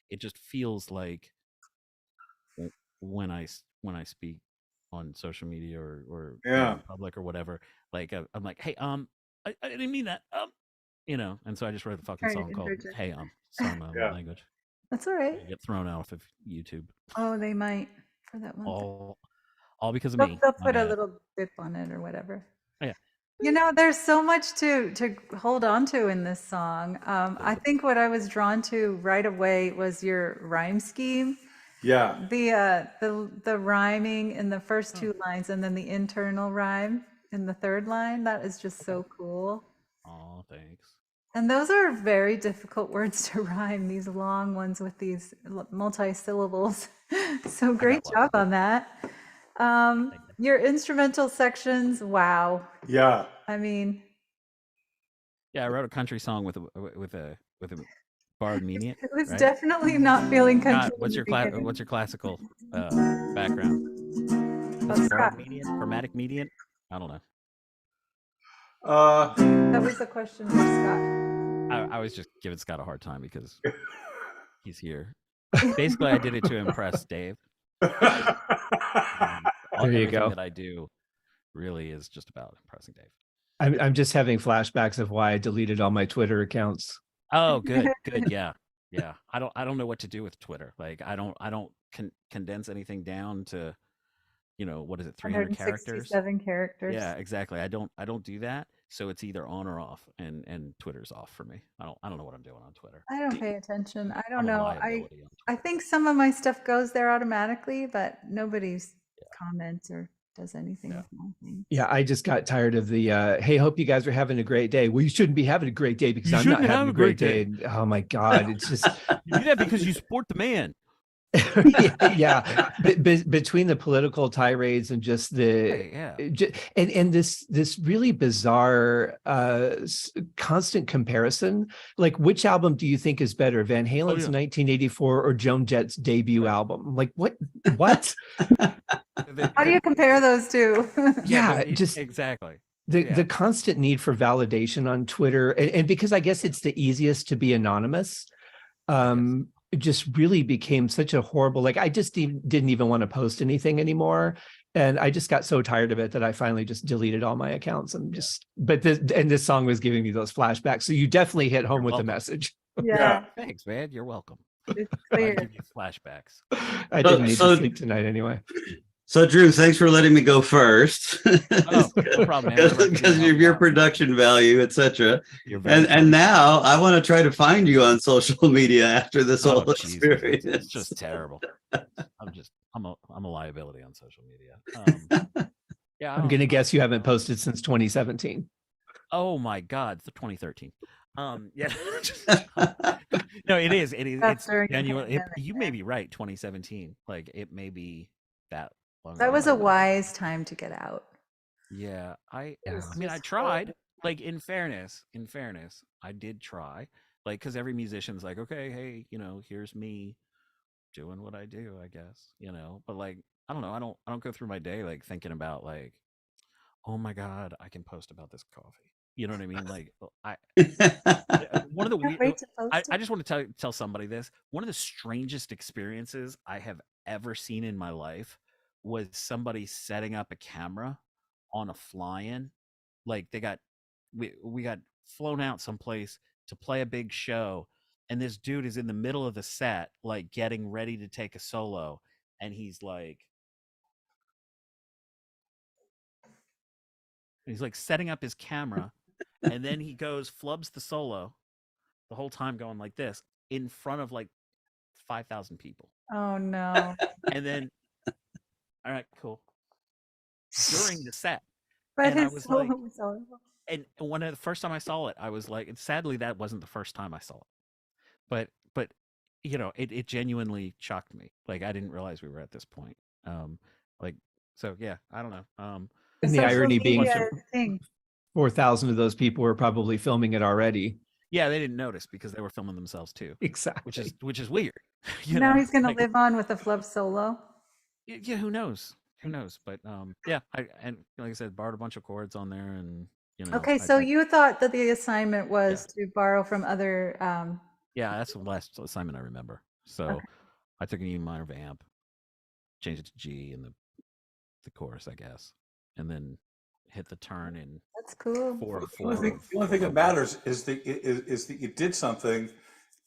It just feels like when I speak on social media or Yeah. in public or whatever, like I'm like, hey, I didn't mean that, and so I just wrote a fucking Trying to song called interject. "Hey, Sorry, my Yeah. language." That's all right. I get thrown off of YouTube, Oh, they might for that one thing. all because of They'll, me. they'll My put a bad. little bip on it or whatever. Oh, yeah. There's so much to hold on to in this song. I think what I was drawn to right away was your rhyme scheme. Yeah. The rhyming in the first two lines and then the internal rhyme in the third line. That is just so cool. Oh, thanks. And those are very difficult words to rhyme, these long ones with these multi-syllables. So great lucky. job on that. Thank you. Your instrumental sections, wow. Yeah. I mean, Yeah, I wrote a country song with a bar immediate. it was Right? definitely not feeling country Scott, in the beginning. what's your classical background? Oh, What's Scott, chromatic median? I don't know. that was a question for Scott. I was just giving Scott a hard time because he's here. Basically, I did it to impress Dave. There you Everything go. that I do really is just about impressing Dave. I'm just having flashbacks of why I deleted all my Twitter accounts. Oh, good, yeah. I don't know what to do with Twitter. Like, I don't condense anything down to, what is it, 300 characters? 167 characters. Yeah, exactly. I don't do that. So it's either on or off, and Twitter's off for me. I don't know what I'm doing on Twitter. I don't pay attention. I don't I'm a know. liability on I Twitter. think some of my stuff goes there automatically, but nobody's comments or does anything Yeah. with my thing. Yeah, I just got tired of the hey, hope you guys are having a great day. Well, you shouldn't be having a great day because You I'm not shouldn't having have a great day. Oh my God, it's just You do that because you support the man. yeah. Between the political tirades and just the Yeah. and this really bizarre constant comparison. Like, which album do you think is better, Van Halen's 1984 or Joan Jett's debut album? Like, what? How do you compare those two? Yeah, just exactly. the constant need for validation on Twitter, and because I guess it's the easiest to be anonymous. It just really became such a horrible, like I just didn't even want to post anything anymore. And I just got so tired of it that I finally just deleted all my accounts and this song was giving me those flashbacks. So you definitely hit home with the message. Yeah, Thanks, man. You're welcome. it's I clear. give you flashbacks. I didn't need to sleep tonight anyway. So Drew, thanks for letting me go first. Oh, no problem, man. Because of your production value, etc. And now I want to try to find you on social media after this whole experience. It's just terrible. I'm a liability on social media. Yeah, I'm gonna guess you haven't posted since 2017. Oh my God, the 2013. Yeah. No, it is. It's genuine. You may be right. 2017. Like, it may be that long. That was a wise time to get out. Yeah, I mean, I tried. Like, in fairness, I did try. Like, because every musician's like, okay, hey, here's me doing what I do, I guess, But like, I don't know. I don't go through my day like thinking about like, oh my God, I can post about this coffee. You know what I mean? Like I yeah, one of the Can't weird. wait to post I it. just want to tell somebody this. One of the strangest experiences I have ever seen in my life was somebody setting up a camera on a fly-in. Like we got flown out someplace to play a big show, and this dude is in the middle of the set, like getting ready to take a solo, and he's like setting up his camera, and then he goes flubs the solo the whole time going like this in front of like 5,000 people. Oh no. And then, all right, cool. During the set. But And I his was like, solo was horrible. and when the first time I saw it, I was like, and sadly, that wasn't the first time I saw it. But, it genuinely shocked me. Like, I didn't realize we were at this point. Like, so yeah, I don't know. And the Social irony being media is a thing. 4,000 of those people were probably filming it already. Yeah, they didn't notice because they were filming themselves too, Exactly. which is weird. Now he's gonna like, live on with a flub solo. yeah, who knows? Who knows? But yeah, and like I said, borrowed a bunch of chords on there, and Okay, so you thought that the assignment was to borrow from other yeah, that's the last assignment I remember. So Okay. I took an E minor vamp, changed it to G in the chorus, I guess, and then hit the turn in That's cool. 4/4. The only thing that matters is that you did something,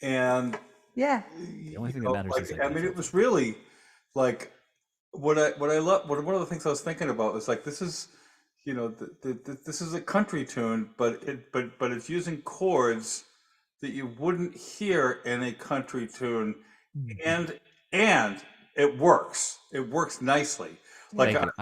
and Yeah. The only thing that matters is I mean, it was really like what I love. One of the things I was thinking about was like this is, this is a country tune, but it's using chords that you wouldn't hear in a country tune, and it works. It works nicely. Like Thank you.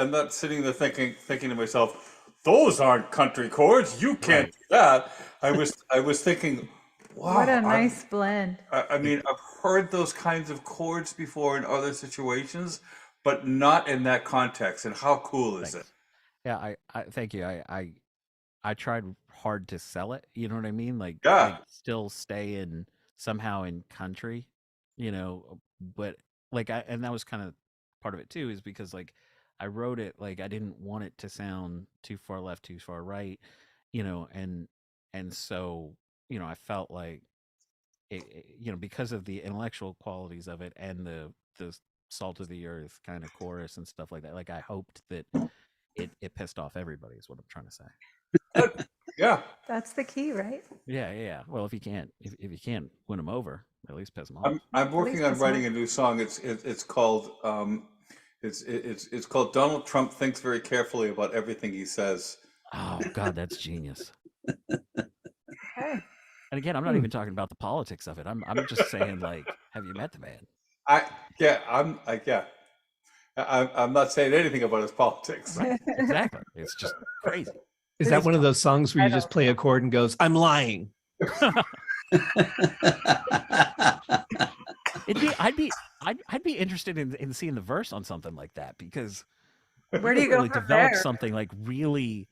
I'm not sitting there thinking to myself, those aren't country chords. You can't Right. do that. I was thinking, wow. What a nice blend. I mean, I've heard those kinds of chords before in other situations, but not in that context. And how cool is it? Thanks. Yeah, I thank you. I tried hard to sell it. You know what I mean? Like still stay somehow in country, but like and that was kind of part of it too, is because like I wrote it like I didn't want it to sound too far left, too far right, and so I felt like because of the intellectual qualities of it and the salt of the earth kind of chorus and stuff like that. Like I hoped that it pissed off everybody is what I'm trying to say. Yeah. That's the key, right? Yeah. Well, if you can't win them over, at least piss them off. I'm working least on it's writing not- a new song. It's called it's called Donald Trump Thinks Very Carefully About Everything He Says. Oh God, that's genius. Okay. And again, I'm not even talking about the politics of it. I'm just saying, like, have you met the man? I'm not saying anything about his politics. Right. Exactly. It's just crazy. Is that one of those songs where you just play a chord and goes, I'm lying? I'd be interested in seeing the verse on something like that, because Where do you go really from develop there? something like really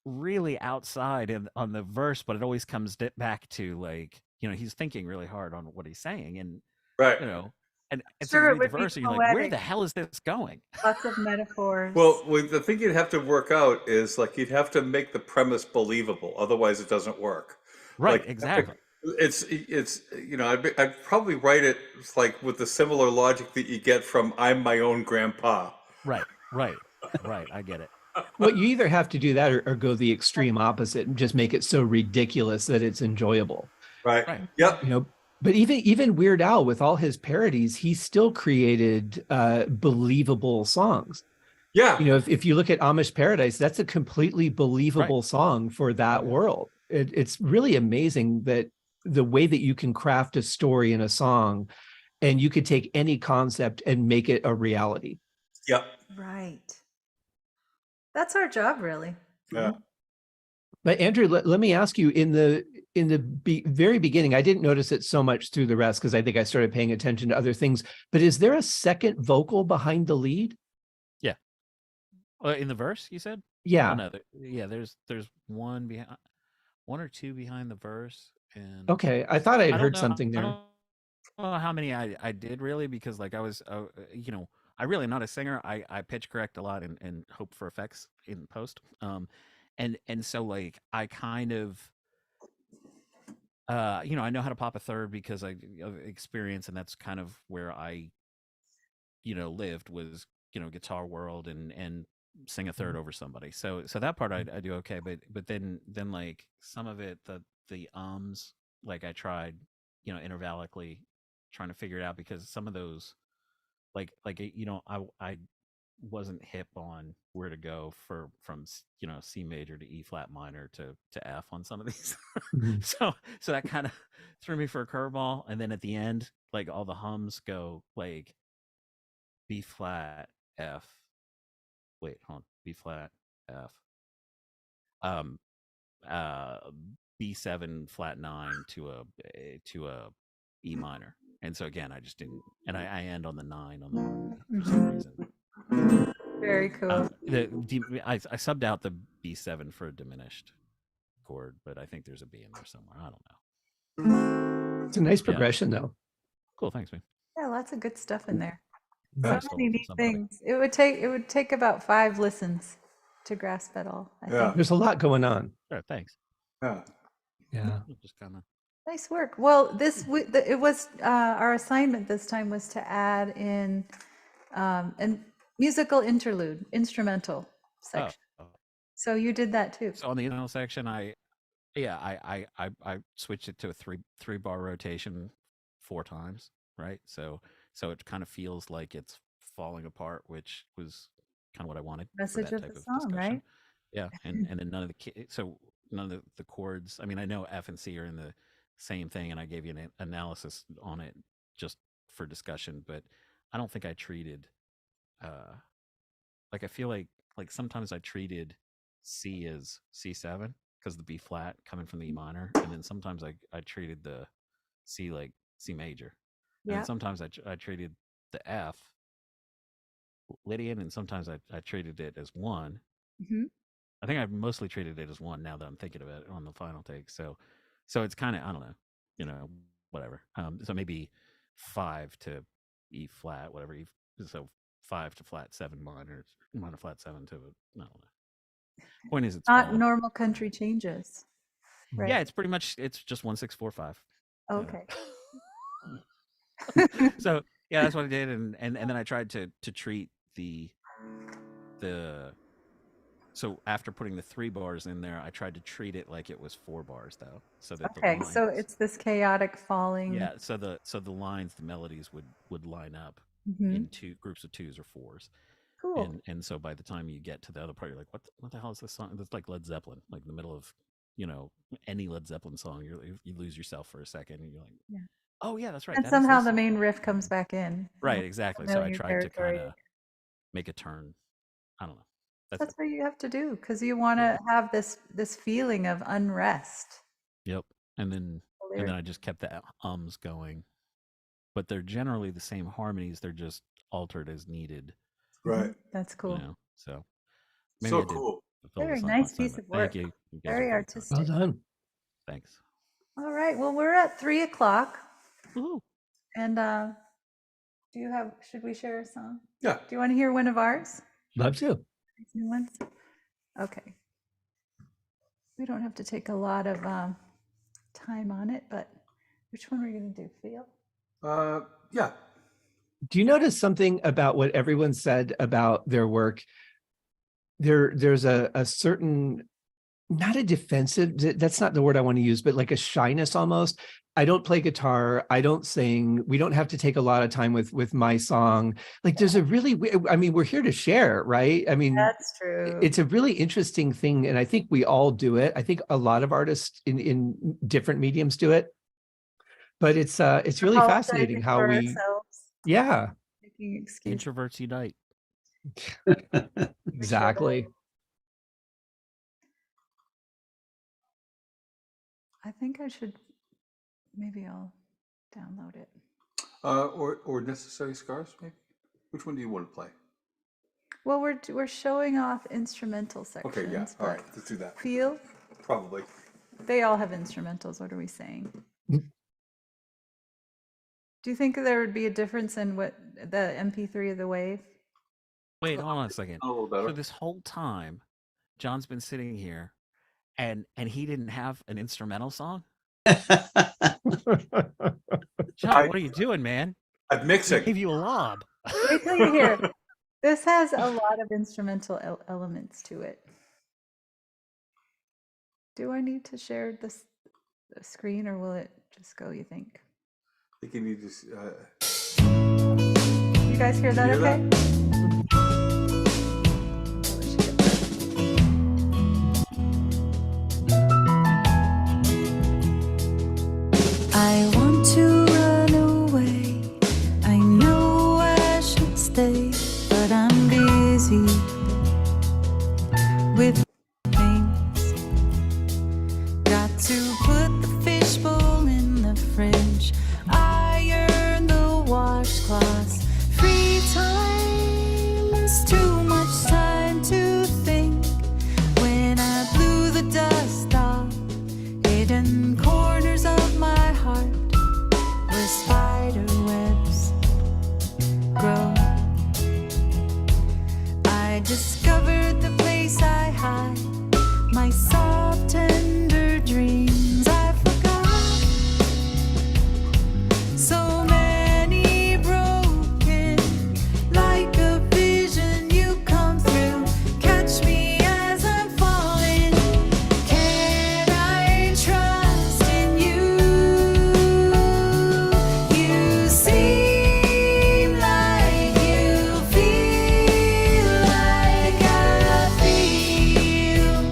really outside on the verse, but it always comes back to like he's thinking really hard on what he's saying, and Right. and so Sure, you it read the would be verse and you're like, where poetic. the hell is this going? Lots of metaphors. Well, the thing you'd have to work out is like you'd have to make the premise believable. Otherwise, it doesn't work. Right. Like, Exactly. It's I'd probably write it like with the similar logic that you get from "I'm my own grandpa." Right. I get it. Well, you either have to do that or go the extreme opposite and just make it so ridiculous that it's enjoyable. Right. Right. Yep. But even Weird Al, with all his parodies, he still created believable songs. Yeah. If you look at Amish Paradise, that's a completely believable song for that world. It's really amazing that the way that you can craft a story in a song, and you could take any concept and make it a reality. Yep. Right. That's our job, really. Yeah. But Andrew, let me ask you, in the very beginning, I didn't notice it so much through the rest because I think I started paying attention to other things, but is there a second vocal behind the lead? Yeah. In the verse, you said? Yeah. Oh, no, there's one behind, one or two behind the verse, and Okay. I thought I had don't heard know- something I there. don't know how many I did really, because like I was, I really am not a singer. I pitch correct a lot and hope for effects in post. and so like I kind of I know how to pop a third because I of experience, and that's kind of where I lived was Guitar World and sing a third over somebody. So that part I do okay, but then like some of it the like I tried intervallically trying to figure it out because some of those I wasn't hip on where to go from C major to E flat minor to F on some of these. Mhm. So that kind of threw me for a curveball, and then at the end like all the hums go like B flat F. Wait, hold on. B flat F. Um uh B7 flat 9 to a E minor. And so again, I just didn't, and I end on the 9 on the harmony for some reason. Very cool. I subbed out the B7 for a diminished chord, but I think there's a B in there somewhere. I don't know. It's a nice Yeah. progression, though. Cool, thanks, man. Yeah, lots of good stuff in there. Probably So stole many it from neat somebody. things. It would take about 5 listens to grasp it all. I Yeah. think. There's a lot going on. Sure, thanks. Yeah. Yeah. Just kind of. Nice work. Well, it was our assignment this time was to add in an musical interlude, instrumental section. Oh. So you did that too. So on the instrumental section, I switched it to a three bar rotation 4 times, right? So it kind of feels like it's falling apart, which was kind of what I wanted for Message that of type the of song, discussion. right? Yeah, and then none of the chords. I mean, I know F and C are in the same thing, and I gave you an analysis on it just for discussion, but I don't think I treated like I feel like sometimes I treated C as C7 because the B flat coming from the E minor, and then sometimes I treated the C like C major, and Yeah. then sometimes I treated the F Lydian, and sometimes I treated it as 1. Hmm. I think I've mostly treated it as 1 now that I'm thinking of it on the final take. So it's kind of I don't know, whatever. So maybe 5 to E flat, whatever. So 5 to flat 7 minor flat 7 to I don't know. Point is, it's Not falling. normal country changes. Right. Yeah, it's pretty much it's just 1 6 4 5. Okay. So yeah, that's what I did, and then I tried to treat the so after putting the 3 bars in there, I tried to treat it like it was 4 bars though, so that the Okay, lines, so it's this chaotic falling. yeah, so the lines, the melodies would line up Mhm. in 2 groups of 2s or 4s. Cool. And so by the time you get to the other part, you're like, what the hell is this song? It's like Led Zeppelin, like in the middle of any Led Zeppelin song, you lose yourself for a second, and you're like, Yeah. oh yeah, that's right. And that is somehow this the song. main riff comes back in. Right, exactly. So I Familiar tried to territory. kind of make a turn. I don't know. That's what you have to do because you want to have this feeling of unrest. Yep. And then I just kept the ums going, but they're generally the same harmonies. They're just altered as needed. Right. That's cool. So So I did cool. fulfill Very the nice assignment. piece of work. Thank you. You guys are Very very kind. artistic. Well done. Thanks. All right. Well, we're at 3 o'clock, Woohoo. and should we share a song? Yeah. Do you want to hear one of ours? Love to. New ones? Okay. We don't have to take a lot of time on it, but which one are we going to do? Feel? Yeah. Do you notice something about what everyone said about their work? There's a certain, not a defensive, that's not the word I want to use, but like a shyness almost. I don't play guitar. I don't sing. We don't have to take a lot of time with my song. Like there's a really, I mean, we're here to share, right? I mean, That's true. it's a really interesting thing. And I think we all do it. I think a lot of artists in different mediums do it. But it's really fascinating Apologizing how for we, ourselves, yeah, making excuses. Introverts unite. exactly. I think maybe I'll download it. Or Necessary Scars, maybe? Which one do you want to play? Well, we're showing off instrumental sections. Okay, yeah. All but right, let's do that. Feel? Probably. They all have instrumentals. What are we saying? Mm. Do you think there would be a difference in what the MP3 of the wave? Wait, hold on a second. A little better. So this whole time, John's been sitting here and he didn't have an instrumental song? John, what are you doing, man? I'm He mixing. gave you a lob. Wait till you hear. This has a lot of instrumental elements to it. Do I need to share this the screen, or will it just go, you think? I think you need to. You guys hear that hear okay? that? Oh, it should get better. I want to run away. I know I should stay, but I'm busy with things. Got to put the fishbowl in the fridge, iron the washcloths. Free time is too much time to think. When I blew the dust off hidden corners of my heart where spider webs grow, I discovered the place I hide my soft tender dreams. I forgot so many broken, like a vision you come through, catch me as I'm falling. Can I trust in you? You seem like you feel like I feel.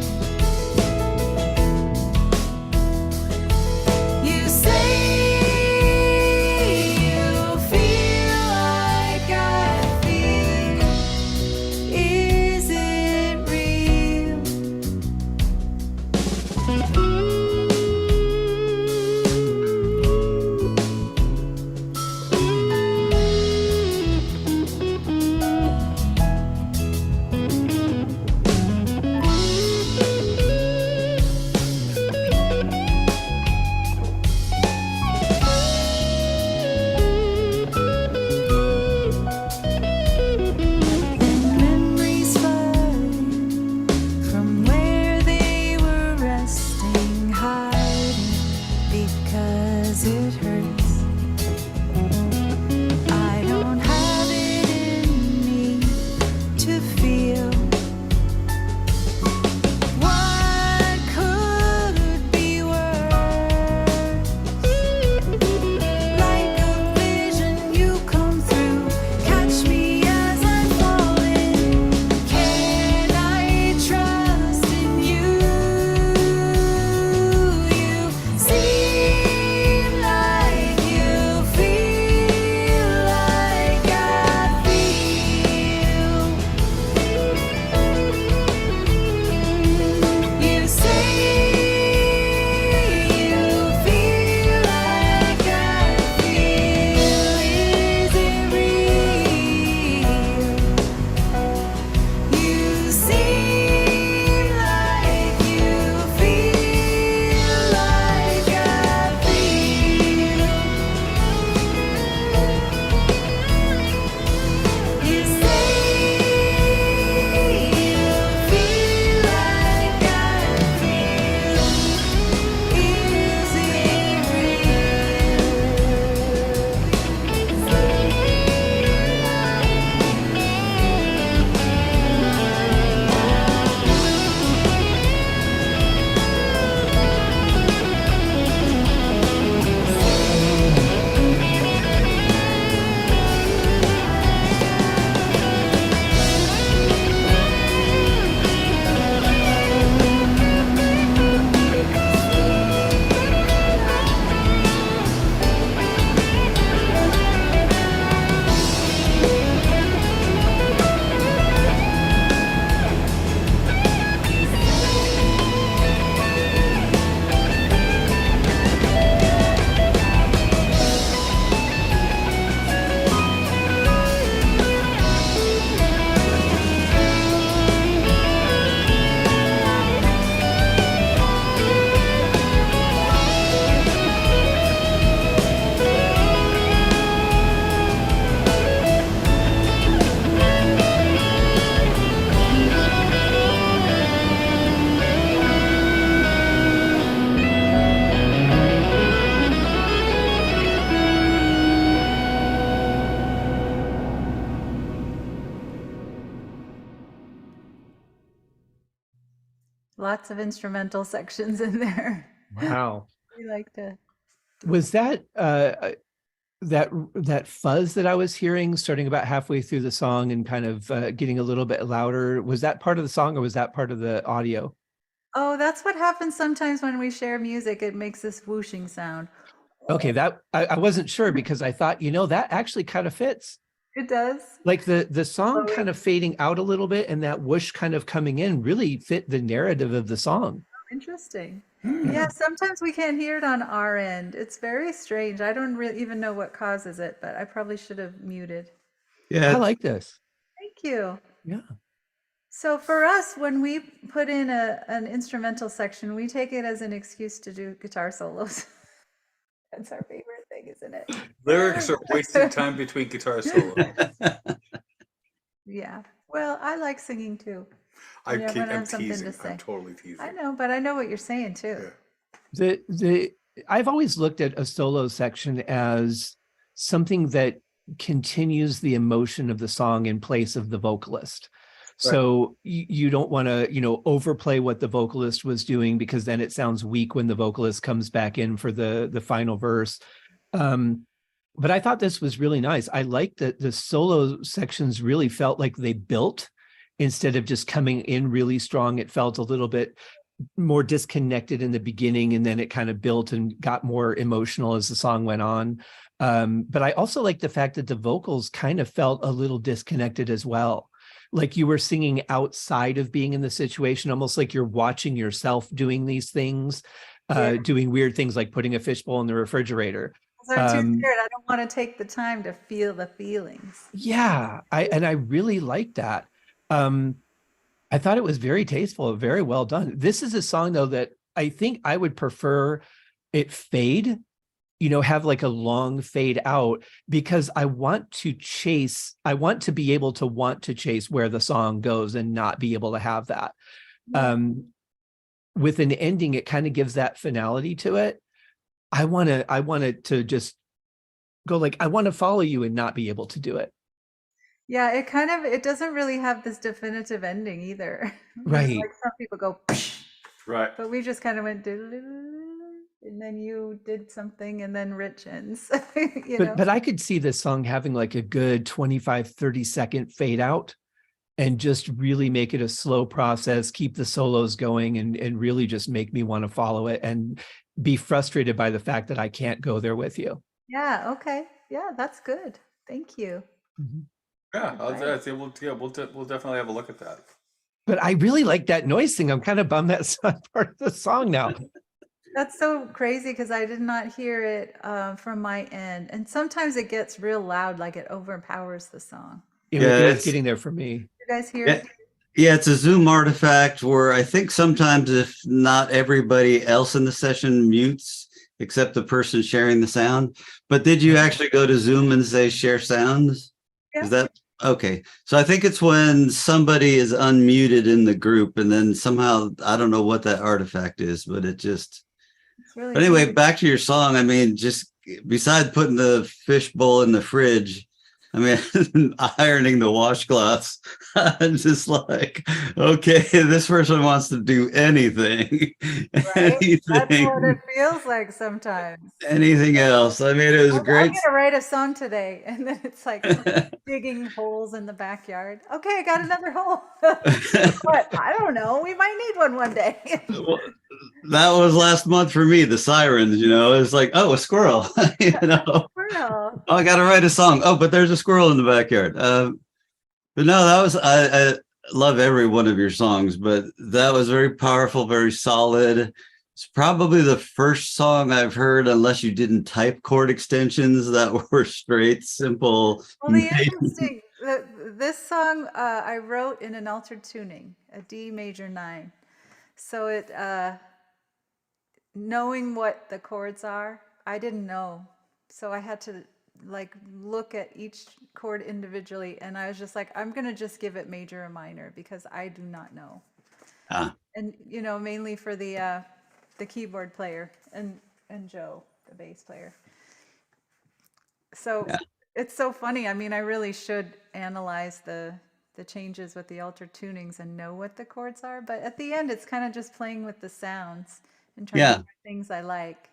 Lots of instrumental sections in there. Wow. We like to. Was that that fuzz that I was hearing starting about halfway through the song and kind of getting a little bit louder? Was that part of the song or was that part of the audio? Oh, that's what happens sometimes when we share music. It makes this whooshing sound. Okay, that I wasn't sure because I thought, that actually kind of fits. It does. Like the song Slowly. kind of fading out a little bit and that whoosh kind of coming in really fit the narrative of the song. Interesting. Yeah, sometimes we can't hear it on our end. It's very strange. I don't really even know what causes it, but I probably should have muted. Yeah, I like this. Thank you. Yeah. So for us, when we put in an instrumental section, we take it as an excuse to do guitar solos. That's our favorite thing, isn't it? Lyrics are wasted time between guitar solo. Yeah. Well, I like singing too. I'm Yeah, when I have something to teasing. say. I'm totally teasing. I know, but I know what you're saying too. Yeah. The I've always looked at a solo section as something that continues the emotion of the song in place of the vocalist. So you don't want to, overplay what the vocalist was doing because then it sounds weak when the vocalist comes back in for the final verse. But I thought this was really nice. I liked that the solo sections really felt like they built instead of just coming in really strong. It felt a little bit more disconnected in the beginning, and then it kind of built and got more emotional as the song went on. But I also like the fact that the vocals kind of felt a little disconnected as well. Like you were singing outside of being in the situation, almost like you're watching yourself doing these things, doing weird things like putting a fishbowl in the refrigerator. 'Cause I'm too scared. I don't want to take the time to feel the feelings. Yeah, I really like that. I thought it was very tasteful, very well done. This is a song though that I think I would prefer it fade, have like a long fade out because I want to be able to want to chase where the song goes and not be able to have that. With an ending, it kind of gives that finality to it. I want it to just go like, I want to follow you and not be able to do it. Yeah, it doesn't really have this definitive ending either. Right. Like some people go, psh, Right. but we just kind of went, and then you did something, and then Rich ends. But I could see this song having like a good 25, 30-second fade out and just really make it a slow process, keep the solos going and really just make me want to follow it and be frustrated by the fact that I can't go there with you. Yeah, okay. Yeah, that's good. Thank you. Mm-hmm. Yeah, Right. we'll definitely have a look at that. But I really like that noise thing. I'm kind of bummed that's not part of the song now. That's so crazy because I did not hear it from my end. And sometimes it gets real loud, like it overpowers the song. It Yeah, was it's- getting there for me. You guys hear Yeah. it? Yeah, it's a Zoom artifact where I think sometimes if not everybody else in the session mutes except the person sharing the sound. But did you actually go to Zoom and say share sounds? Yeah. Is that okay? So I think it's when somebody is unmuted in the group and then somehow I don't know what that artifact is, but it just. It's really But anyway, cool. back to your song. I mean, just besides putting the fishbowl in the fridge, I mean, ironing the washcloths. I'm just like, okay, this person wants to do anything, Right? That's what anything, it feels like sometimes. anything else. I mean, it was I'm great. gonna write a song today, and then it's like digging holes in the backyard. Okay, I got another hole. What? I don't know. We might need one day. Well, that was last month for me. The sirens, it's like, oh, a squirrel. Squirrel. Oh, I got to write a song. Oh, but there's a squirrel in the backyard. But no, that was I love every one of your songs, but that was very powerful, very solid. It's probably the first song I've heard, unless you didn't type chord extensions that were straight, simple. Well, this song I wrote in an altered tuning, a D major 9. So it knowing what the chords are, I didn't know. So I had to look at each chord individually, and I was just like, I'm gonna just give it major or minor because I do not know. And mainly for the keyboard player and Joe, the bass player. So it's so funny. I mean, I really should analyze the the changes with the altered tunings and know what the chords are. But at the end, it's kind of just playing with the sounds and trying to Yeah. find things I like.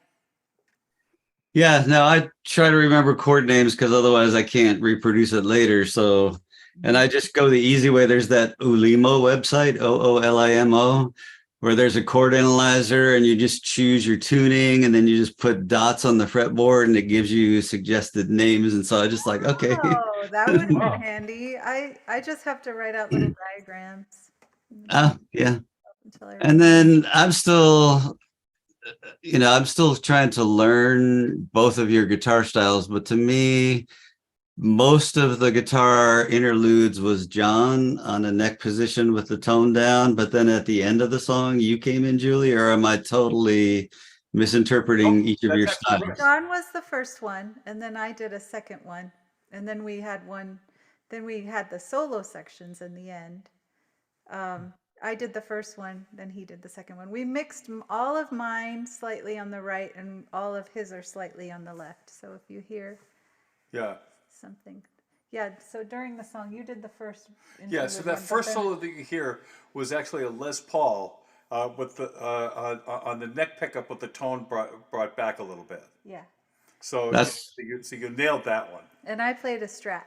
Yeah, no, I try to remember chord names because otherwise I can't reproduce it later. So, and I just go the easy way. There's that Ulimo website, OOLIMO, where there's a chord analyzer and you just choose your tuning and then you just put dots on the fretboard and it gives you suggested names. And so I just like, okay. Oh, that would have been Wow. handy. I just have to write out little diagrams Yeah. until I And remember. then I'm still, I'm still trying to learn both of your guitar styles, but to me, most of the guitar interludes was John on a neck position with the tone down, but then at the end of the song, you came in, Julie, or am I totally misinterpreting each of That's your actually styles? right. John was the first one, and then I did a second one, and then we had the solo sections in the end. I did the first one, then he did the second one. We mixed all of mine slightly on the right, and all of his are slightly on the left. So if you hear Yeah. something, yeah. So during the song, you did the first. Yeah, so interlude that one, but first then- solo that you hear was actually a Les Paul with the on the neck pickup with the tone brought back a little bit. Yeah, So That's so you nailed that one. and I played a Strat.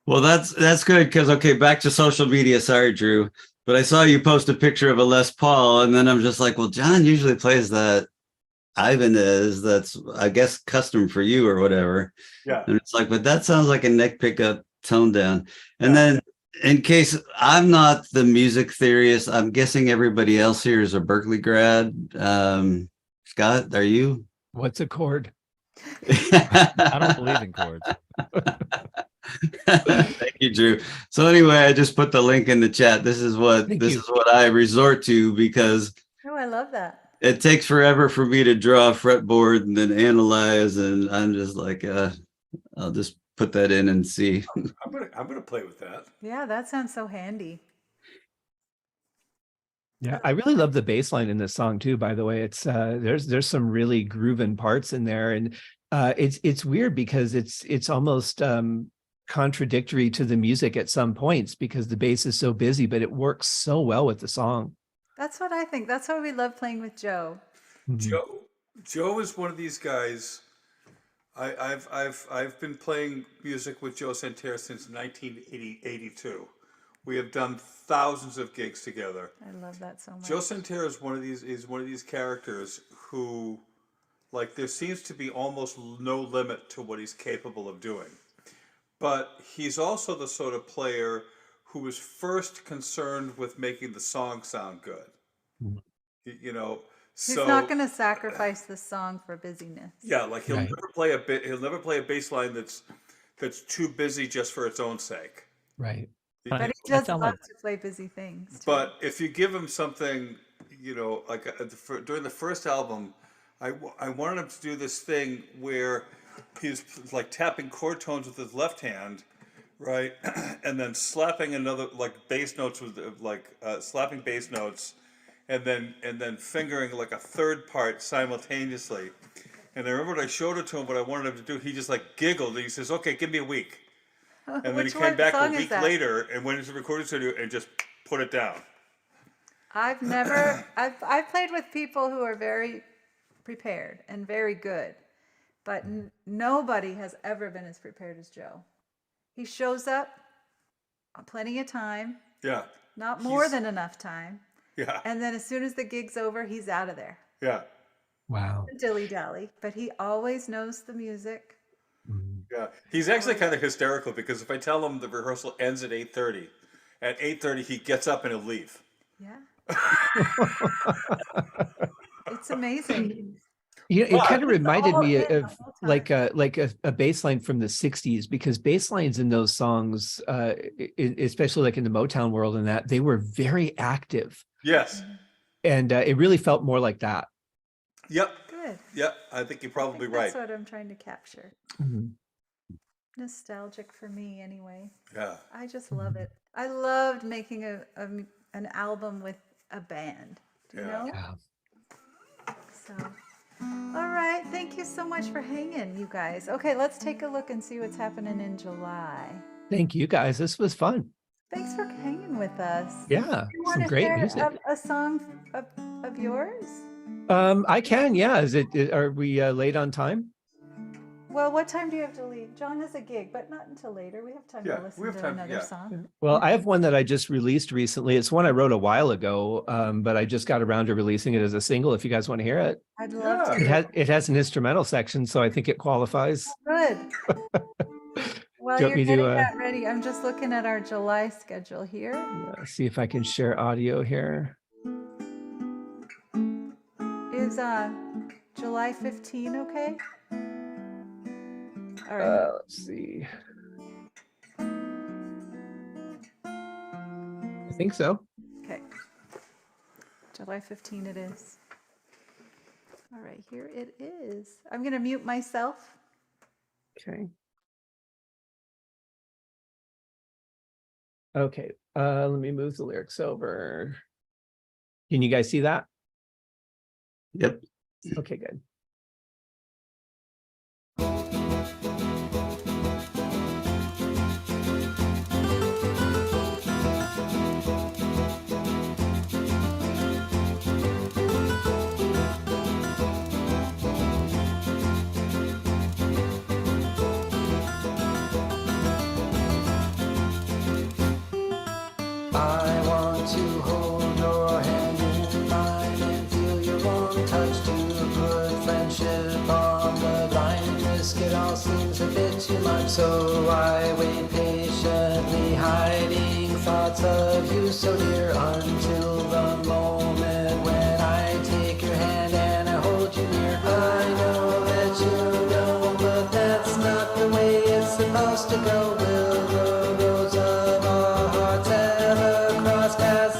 Well, that's good because okay, back to social media. Sorry, Drew, but I saw you post a picture of a Les Paul, and then I'm just like, well, John usually plays that Ibanez. That's I guess custom for you or whatever. Yeah. And it's like, but that sounds like a neck pickup tone down. And Yeah. then, in case I'm not the music theorist, I'm guessing everybody else here is a Berkeley grad. Scott, are you? What's a chord? I don't believe in chords. Thank you, Drew. So anyway, I just put the link in the chat. This is what Thank this you. is what I resort to because Oh, I love that. it takes forever for me to draw a fretboard and then analyze, and I'm just like, I'll just put that in and see. I'm gonna play with that. Yeah, that sounds so handy. Yeah, I really love the bass line in this song too, by the way. It's there's some really grooving parts in there. And it's weird because it's almost contradictory to the music at some points because the bass is so busy, but it works so well with the song. That's what I think. That's why we love playing with Joe. Mhm. Joe is one of these guys. I've been playing music with Joe Santerre since 1982. We have done thousands of gigs together. I love that so much. Joe Santerre is one of these characters who, like, there seems to be almost no limit to what he's capable of doing. But he's also the sort of player who was first concerned with making the song sound good. Mhm. You know, He's so not going to sacrifice the song for busyness. yeah, like he'll Right. never play he'll never play a bass line that's too busy just for its own sake. Right. But I he does tell love him- to play busy things. Too. But if you give him something, like during the first album, I wanted him to do this thing where he's like tapping chord tones with his left hand, right, and then slapping another like bass notes with slapping bass notes, and then fingering like a third part simultaneously. And I remember when I showed it to him what I wanted him to do, he just like giggled and he says, "Okay, give me a week." And then he Which came one back a song is week that? later and went into the recording studio and just put it down. I've never, I've played with people who are very prepared and very good, but nobody has ever been as prepared as Joe. He shows up plenty of time, Yeah, not more He's- than enough time, yeah, and then as soon as the gig's over, he's out of there. yeah, Wow. Dilly dally, but he always knows the music. Mhm. yeah. He's actually kind of hysterical because if I tell him the rehearsal ends at 8:30, at 8:30 he gets up and he'll leave. Yeah, it's amazing. It But- kind of reminded all me in the of whole time. like a bass line from the 60s because bass lines in those songs, especially like in the Motown world and that, they were very active. Yes. And it really felt more like that. Yep. Good. Yep. I think you're I probably think right. that's what I'm trying to capture. Mhm. Nostalgic for me, anyway. Yeah. I just love it. I loved making an album with a band. Do you Yeah. know? Yeah. So, all right. Thank you so much for hanging, you guys. Okay, let's take a look and see what's happening in July. Thank you guys. This was fun. Thanks for hanging with us. Yeah, You some want to great share music. a song of yours? I can, yeah. Are we late on time? Well, what time do you have to leave? John has a gig, but not until later. We have time Yeah, to we listen have to time, another yeah. song. Well, I have one that I just released recently. It's one I wrote a while ago, but I just got around to releasing it as a single. If you guys want to hear it, I'd love to Yeah. hear it has an instrumental section, so I think it qualifies. Good. While Do you want you're me getting to that ready, I'm just looking at our July schedule here. see if I can share audio here? Is July 15 okay? All right. Let's see. I think so. Okay. July 15 it is. All right, here it is. I'm going to mute myself. Okay. Okay. Let me move the lyrics over. Can you guys see that? Yep. Okay, good. I want to hold your hand in mine and feel your warm touch to put friendship on the line. Risk it all seems a bit too much, so I wait patiently, hiding thoughts of you so dear until the moment when I take your hand and I hold you near. I know that you know, but that's not the way it's supposed to go. Will the roads of our hearts ever cross paths?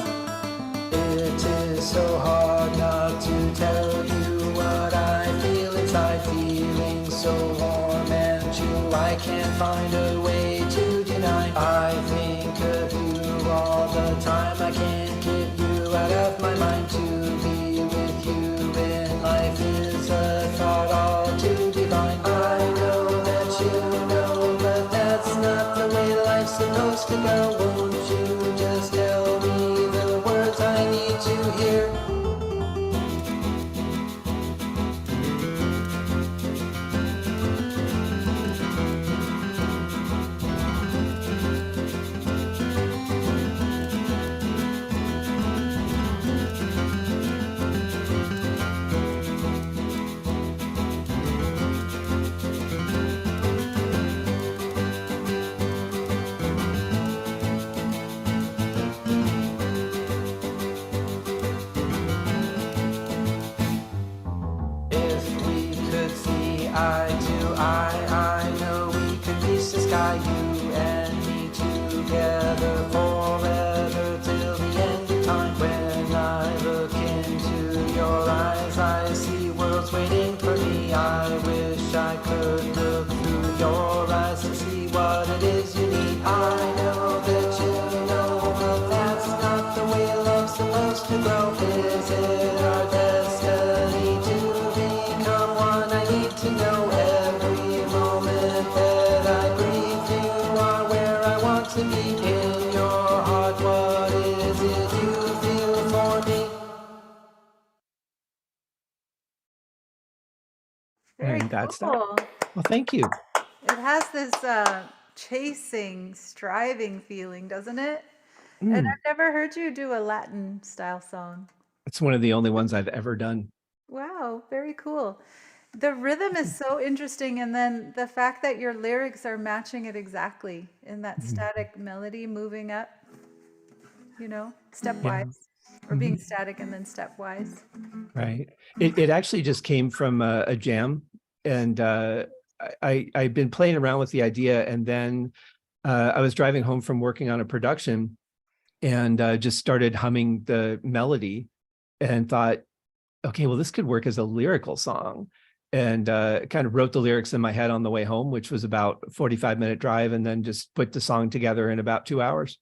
It is so hard not to tell you what I feel inside, feeling so warm and true. I can't find a way to deny. I think of you all the time. I can't get you out of my mind. To be with you in life is a thought all too divine. I know that you know, but that's not the way life's supposed to go. Won't you just tell me the words I need to hear? If we could see eye to eye, I know we could reach the sky, you and me together forever till the end of time. When I look into your eyes, I see worlds waiting for me. I wish I could look through your eyes to see what it is you need. I know that you know, but that's not the way love's supposed to grow. Is it our destiny to become one? I need to know every moment that I breathe. You are where I want to be. In your heart, what is it you feel for me? Very And that's that. cool. Well, thank you. It has this chasing, striving feeling, doesn't it? And Mm, I've never heard you do a Latin style song. it's one of the only ones I've ever done. Wow, very cool. The rhythm is so interesting, and then the fact that your lyrics are matching it exactly in that static melody moving up, stepwise, or being static and then stepwise. Right. It actually just came from a jam, and I've been playing around with the idea, and then I was driving home from working on a production, and just started humming the melody, and thought, okay, well, this could work as a lyrical song, and kind of wrote the lyrics in my head on the way home, which was about a 45-minute drive, and then just put the song together in about 2 hours.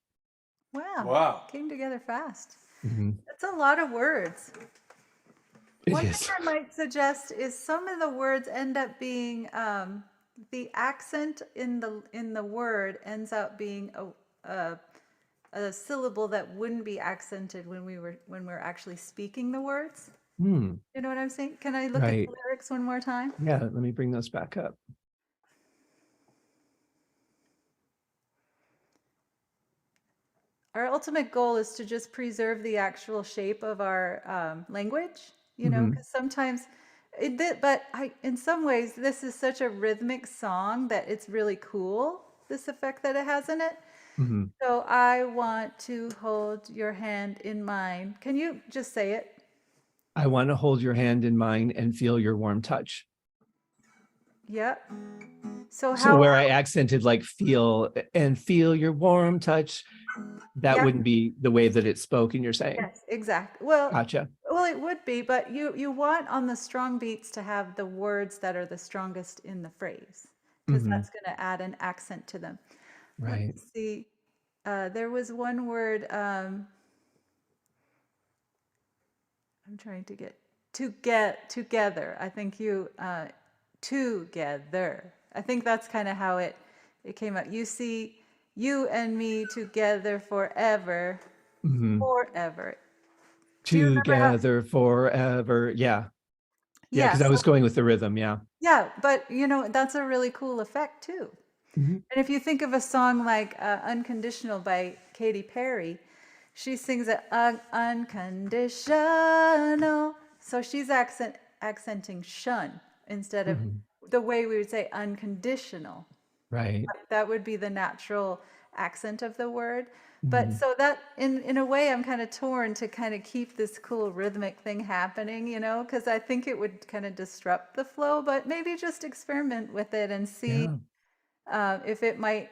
Wow. Wow. Came together fast. Mhm. That's a lot of words. It One is. thing I might suggest is some of the words end up being the accent in the word ends up being a syllable that wouldn't be accented when we're actually speaking the words. Hmm. You know what I'm saying? Can I look at Right. the lyrics one more time? Yeah, let me bring those back up. Our ultimate goal is to just preserve the actual shape of our language, you know, Mhm. because sometimes in some ways, this is such a rhythmic song that it's really cool, this effect that it has in it. Mhm. So I want to hold your hand in mine. Can you just say it? I want to hold your hand in mine and feel your warm touch. Yep. So So how, where I accented like feel and feel your warm touch, that yeah, wouldn't be the way that it's spoken, you're saying. yes, exactly. Well, Gotcha. it would be, but you want on the strong beats to have the words that are the strongest in the phrase, because Mhm. that's going to add an accent to them. Right. Let's see. There was one word. I'm trying to get together. I think together. I think that's kind of how it came out. You see, you and me together forever, Mhm. forever. Do you remember how? Together forever. Yeah. Yeah, Yeah, because I was going with the rhythm. Yeah. yeah, but you know that's a really cool effect too. Mhm. And if you think of a song like "Unconditional" by Katy Perry, she sings it unconditional. So she's accenting shun instead of Mhm. the way we would say unconditional. Right. That would be the natural accent of the word. But Mhm. so that in a way I'm kind of torn to kind of keep this cool rhythmic thing happening, you know, because I think it would kind of disrupt the flow, but maybe just experiment with it and see Yeah. if it might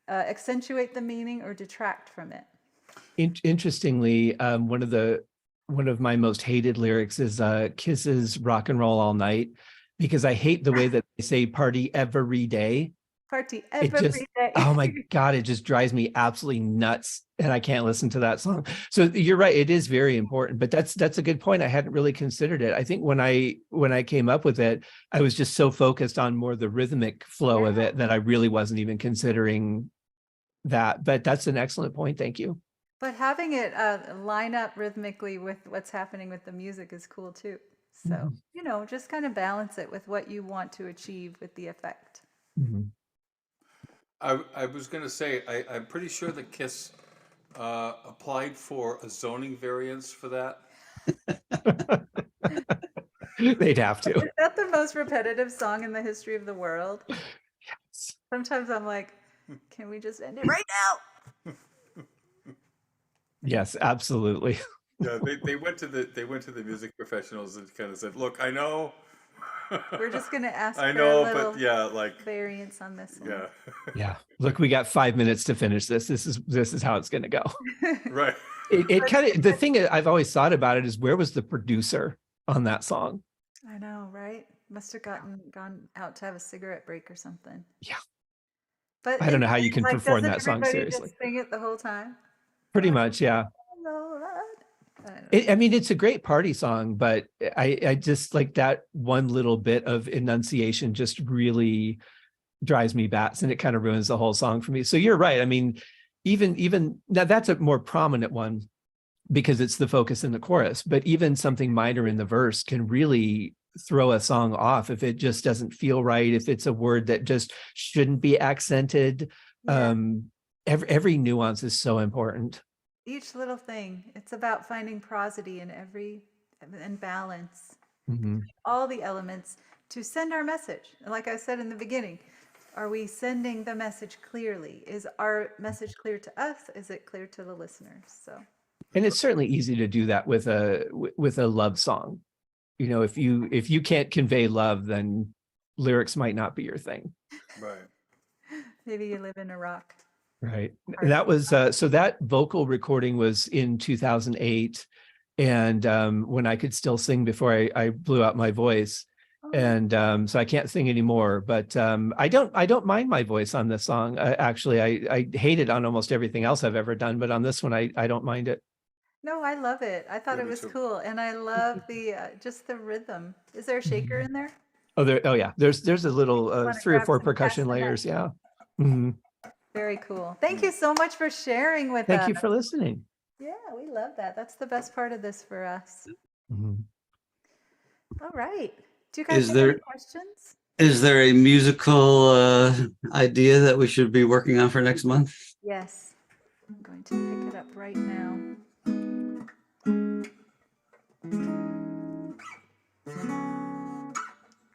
accentuate the meaning or detract from it. Interestingly, one of my most hated lyrics is Kiss's "Rock and Roll All Night," because I hate the way that they say "party every day." Party It just, every day. oh my God, it just drives me absolutely nuts, and I can't listen to that song. So you're right, it is very important, but that's a good point. I hadn't really considered it. I think when I came up with it, I was just so focused on more the rhythmic flow of it that I really wasn't even considering that. But that's an excellent point. Thank you. But having it line up rhythmically with what's happening with the music is cool too. So, Mhm. you know, just kind of balance it with what you want to achieve with the effect. Mhm. I was going to say, I'm pretty sure that Kiss applied for a zoning variance for that. They'd have to. Is that the most repetitive song in the history of the world? Sometimes I'm like, can we just end it right now? Yes, absolutely. Yeah, they went to the music professionals and kind of said, "Look, I know, We're just going to ask I for know, a little but yeah, like, variance on this one. yeah, Yeah. Look, we got 5 minutes to finish this. This is how it's going to go. right." It kind of, the thing I've always thought about it is, where was the producer on that song? I know, right? Must have gone out to have a cigarette break or something. Yeah. But I don't know how you can like, perform doesn't that song everybody seriously. just sing it the whole time? Pretty much, yeah. I don't know. I mean, it's a great party song, but I just like that one little bit of enunciation just really drives me bats, and it kind of ruins the whole song for me. So you're right. I mean, even now, that's a more prominent one because it's the focus in the chorus, but even something minor in the verse can really throw a song off if it just doesn't feel right, if it's a word that just shouldn't be accented. Yeah. Every nuance is so important. Each little thing. It's about finding prosody in every and balance. Mhm. All the elements to send our message. And like I said in the beginning, are we sending the message clearly? Is our message clear to us? Is it clear to the listeners? So And it's certainly easy to do that with a love song. You know, if you can't convey love, then lyrics might not be your thing. Right. maybe you live in a rock. Right. That was so that vocal recording was in 2008, and when I could still sing before I blew out my voice. Oh, And so I can't sing anymore, but I don't mind my voice on this song. Actually, I hate it on almost everything else I've ever done, but on this one I don't mind it. no, I love it. I thought Yeah, it me was too. cool. And I love the just the rhythm. Is there a shaker in there? Oh yeah, there's a little Wanna 3 or grab 4 some percussion layers. Yeah. Mhm. Very cool. Thank you so much for sharing with Thank us. you for listening. Yeah, we love that. That's the best part of this for us. Mhm. All right. Do you guys Is have any there questions? is there a musical idea that we should be working on for next month? Yes. I'm going to pick it up right now.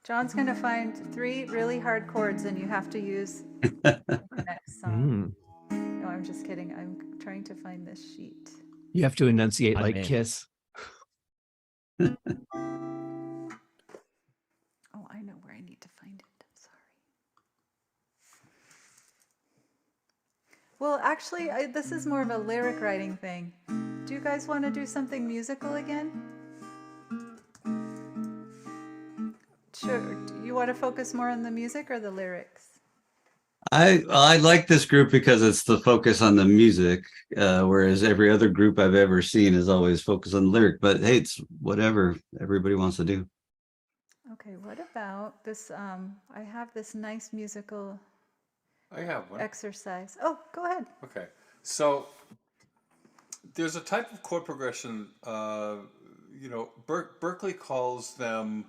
John's going to find 3 really hard chords and you have to use the next song. No, I'm just kidding. I'm trying to find this sheet. You have to enunciate I'm like in. Kiss. Oh, I know where I need to find it. I'm sorry. Well, actually, this is more of a lyric writing thing. Do you guys want to do something musical again? Sure. Do you want to focus more on the music or the lyrics? I like this group because it's the focus on the music, whereas every other group I've ever seen is always focused on the lyric. But hey, it's whatever everybody wants to do. Okay, what about this? I have this nice musical I have one. exercise. Oh, go ahead. Okay. So there's a type of chord progression, Berkeley calls them,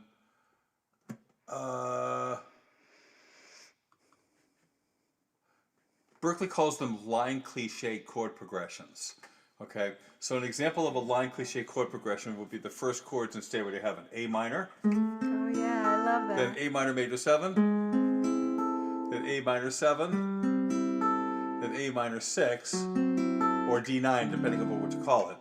line cliche chord progressions. Okay, so an example of a line cliche chord progression would be the first chords in Stairway to Heaven: A minor, Oh yeah, I love then that. A minor major 7, then A minor 7, then A minor 6, or D9, depending on what you call it.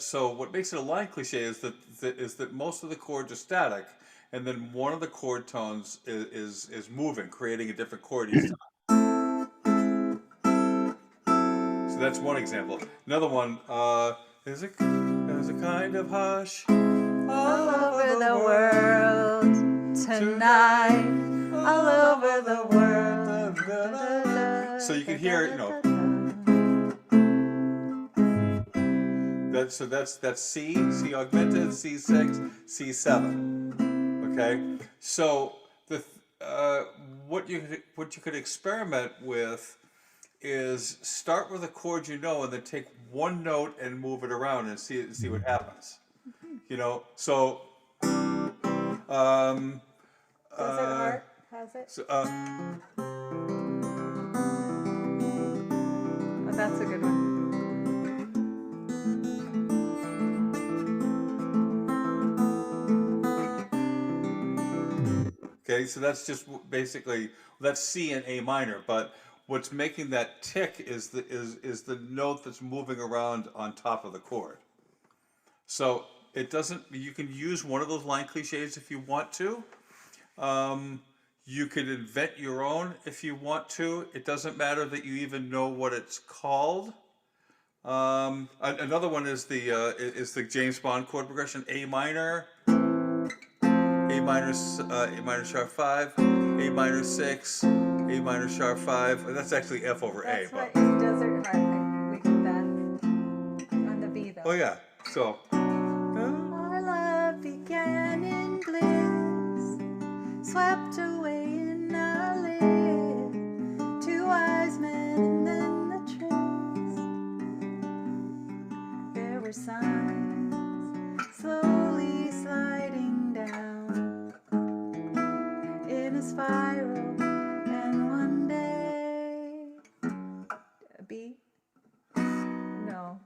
So what makes it a line cliche is that most of the chords are static, and then one of the chord tones is moving, creating a different chord each time. So that's one example. Another one, there's a kind of hush All over the world tonight. All over the world. So you can hear, that's C augmented, C6, C7. Okay, so what you could experiment with is start with a chord and then take one note and move it around and see what happens. So Desert Heart has it. so, Oh, that's a good one. okay, so that's just basically that's C and A minor, but what's making that tick is the note that's moving around on top of the chord. So it doesn't. You can use one of those line cliches if you want to. You could invent your own if you want to. It doesn't matter that you even know what it's called. Another one is the James Bond chord progression: A minor, A minor sharp 5, A minor 6, A minor sharp 5. And that's actually F over That's A. right. It's Desert Heart. We did that on the B though. Oh yeah. So. Our love began in bliss, swept away in a lift, 2 wise men and then the tryst. There were signs slowly sliding down in a spiral, and one day, a B? No.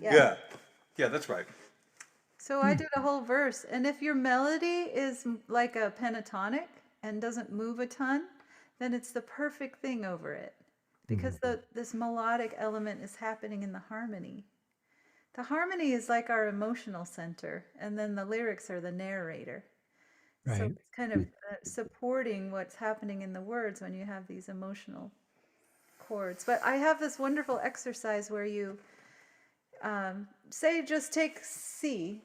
Yeah. Yeah, that's right. So I did a whole verse, and if your melody is like a pentatonic and doesn't move a ton, then it's the perfect thing over it, because this melodic element is happening in the harmony. The harmony is like our emotional center, and then the lyrics are the narrator. So Right. it's kind of supporting what's happening in the words when you have these emotional chords. But I have this wonderful exercise where you say, just take C,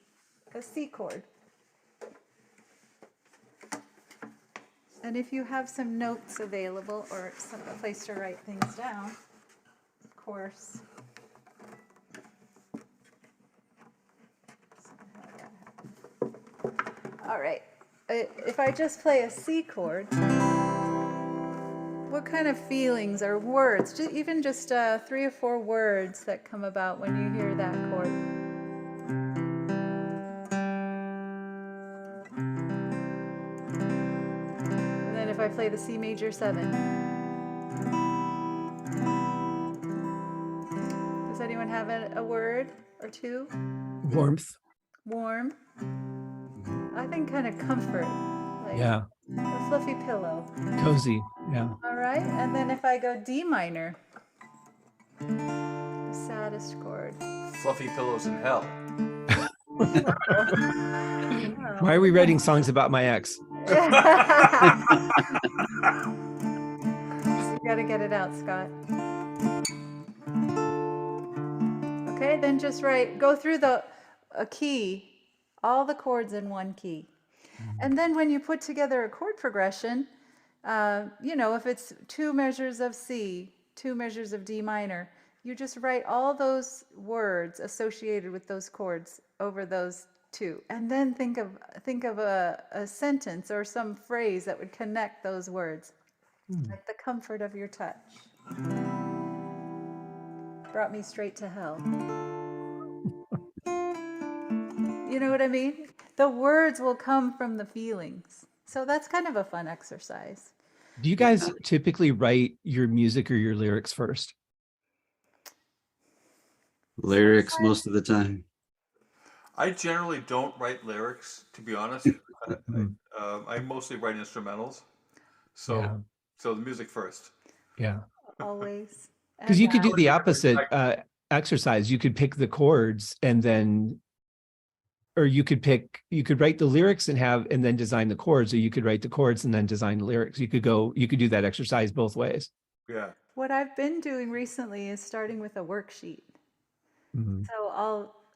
a C chord. And if you have some notes available or a place to write things down, course. All right. If I just play a C chord, what kind of feelings or words, even just 3 or 4 words that come about when you hear that chord? And then if I play the C major 7. Does anyone have a word or 2? Warmth. Warm. I think kind of comfort, like Yeah. a fluffy pillow. Cozy. Yeah. All right, and then if I go D minor, the saddest chord. Fluffy pillows in hell. Why are we writing songs about my ex? You gotta get it out, Scott. Okay, then just go through a key, all the chords in one key. And then when you put together a chord progression, if it's 2 measures of C, 2 measures of D minor, you just write all those words associated with those chords over those 2. And then think of a sentence or some phrase that would connect those words, like the comfort of your touch. Brought me straight to hell. You know what I mean? The words will come from the feelings. So that's kind of a fun exercise. Do you guys typically write your music or your lyrics first? Lyrics most of the time. I generally don't write lyrics, to be honest. I mostly write instrumentals. So Yeah. so the music first. Yeah. Always. Because you could do And, the opposite exercise. You could pick the chords and then, or you could write the lyrics and then design the chords, or you could write the chords and then design the lyrics. You could do that exercise both ways. Yeah. what I've been doing recently is starting with a worksheet. Mhm. So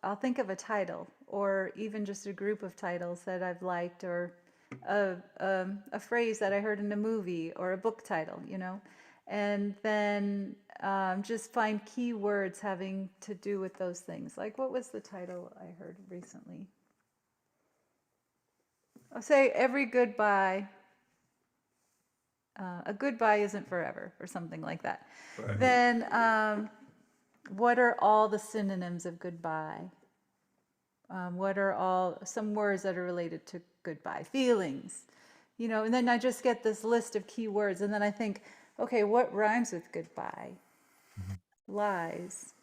I'll think of a title, or even just a group of titles that I've liked, or a phrase that I heard in a movie, or a book title, and then just find keywords having to do with those things. Like, what was the title I heard recently? I'll say every goodbye. A goodbye isn't forever, or something like that. Right. Then what are all the synonyms of goodbye? What are some words that are related to goodbye? Feelings, and then I just get this list of key words, and then I think, okay, what rhymes with goodbye? Lies,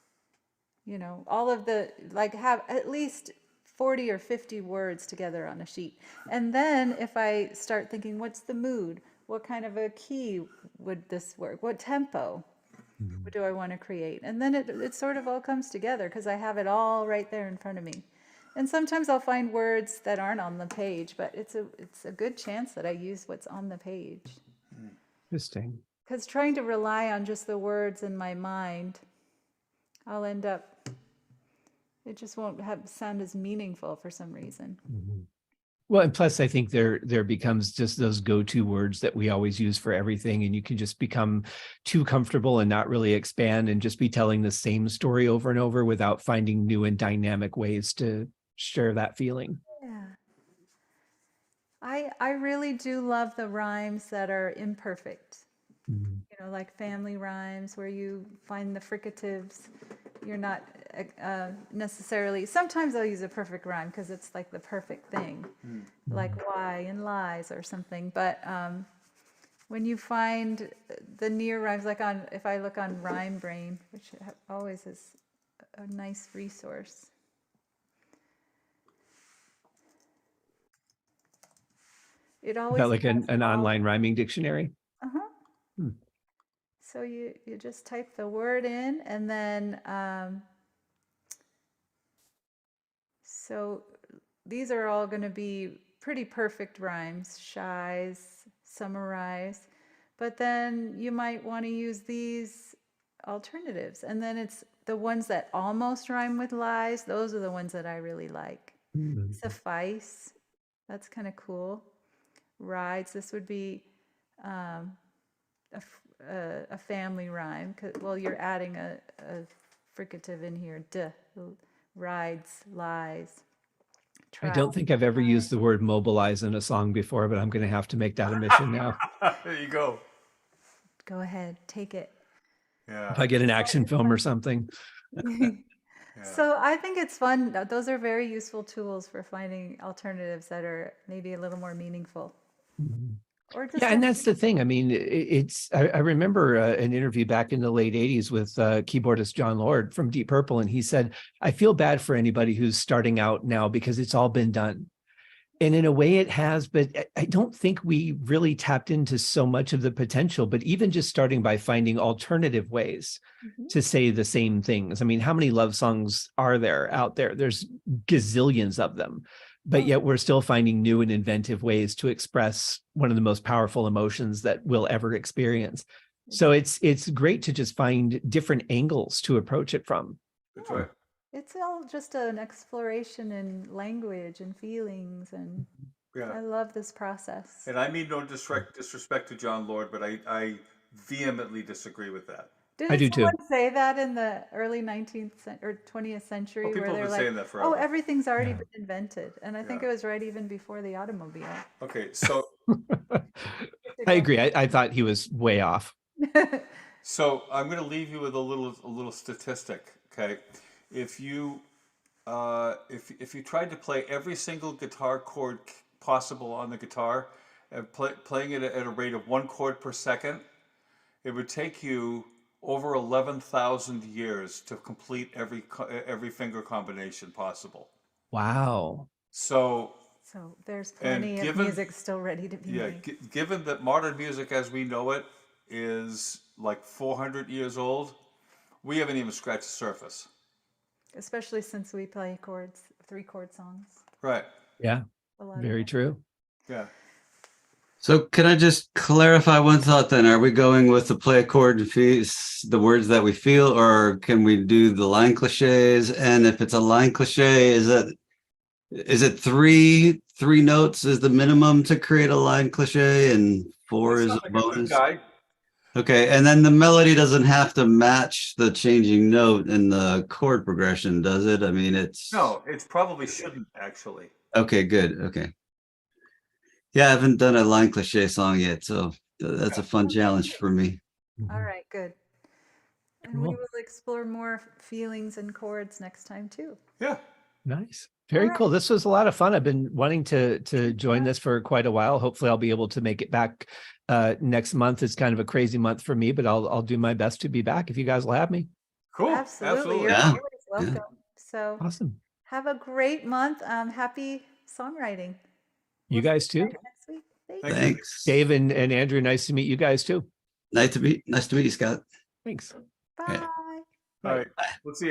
all of have at least 40 or 50 words together on a sheet. And then if I start thinking, what's the mood? What kind of a key would this work? What tempo? What do I want to create? And then it sort of all comes together because I have it all right there in front of me. And sometimes I'll find words that aren't on the page, but it's a good chance that I use what's on the page. Interesting. Because trying to rely on just the words in my mind, I'll end up, it just won't sound as meaningful for some reason. Mhm. Well, and plus I think there becomes just those go-to words that we always use for everything, and you can just become too comfortable and not really expand and just be telling the same story over and over without finding new and dynamic ways to share that feeling. Yeah. I really do love the rhymes that are imperfect. Mhm. Like family rhymes where you find the fricatives. You're not necessarily, sometimes I'll use a perfect rhyme because it's like the perfect thing, like why and lies or something. But when you find the near rhymes, like if I look on Rhyme Brain, which always is a nice resource. It Is always that like has an all- online rhyming dictionary? Uh-huh. Hmm. So you just type the word in, and then so these are all going to be pretty perfect rhymes, shies, summarize, but then you might want to use these alternatives, and then it's the ones that almost rhyme with lies. Those are the ones that I really like. Mhm. Suffice, that's kind of cool. Rides, this would be a family rhyme. Well, you're adding a fricative in here. Rides, lies. I don't think I've ever used the word mobilize in a song before, but I'm going to have to make that omission now. There you go. Go ahead, take it. Yeah. If I get an action film or something. So I think it's fun. Those are very useful tools for finding alternatives that are maybe a little more meaningful. Mhm. Or just Yeah, and that's the thing. I mean, I remember an interview back in the late 80s with keyboardist John Lord from Deep Purple, and he said, I feel bad for anybody who's starting out now because it's all been done. And in a way it has, but I don't think we really tapped into so much of the potential, but even just starting by finding alternative ways to say the same things. I mean, how many love songs are there out there? There's gazillions of them, but yet we're still finding new and inventive ways to express one of the most powerful emotions that we'll ever experience. So it's great to just find different angles to approach it from. That's right. It's all just an exploration in language and feelings, and Yeah. I love this process. And I mean no disrespect to John Lord, but I vehemently disagree with that. Didn't I do too. someone say that in the early 19th or 20th century? Oh, people where have they're been like, saying that oh, forever. everything's already Yeah. been invented. And I think Yeah. it was right even before the automobile. Okay, so I agree. I thought he was way off. so I'm going to leave you with a little statistic. Okay, if you if you tried to play every single guitar chord possible on the guitar and playing it at a rate of 1 chord per second, it would take you over 11,000 years to complete every finger combination possible. Wow. So So there's And plenty of given- music still ready to be yeah, made. given that modern music as we know it is like 400 years old, we haven't even scratched the surface. Especially since we play chords, 3-chord songs. Right. Yeah, A lot of very them. true. Yeah. So can I just clarify one thought then? Are we going with the play a chord and the words that we feel, or can we do the line cliches? And if it's a line cliche, is it three notes is the minimum to create a line cliche and 4 That is sounds a like a good bonus? guide. Okay, and then the melody doesn't have to match the changing note in the chord progression, does it? I mean, No, it probably shouldn't actually. Okay, good. Okay. Yeah, I haven't done a line cliche song yet, so that's a fun challenge for me. All right, good. And we Cool. will explore more feelings and chords next time too. Yeah. Nice. Very right. cool. This was a lot of fun. I've been wanting to join this for quite a while. Hopefully I'll be able to make it back next month. It's kind of a crazy month for me, but I'll do my best to be back if you guys will have me. Cool. Absolutely. You're Yeah. always welcome. So Awesome. have a great month. Happy songwriting. You guys too. Next week. Thank you. Thank you. Thanks. Dave and Andrew, nice to meet you guys too. Nice to meet you, Scott. Thanks. Bye. All right. We'll see you.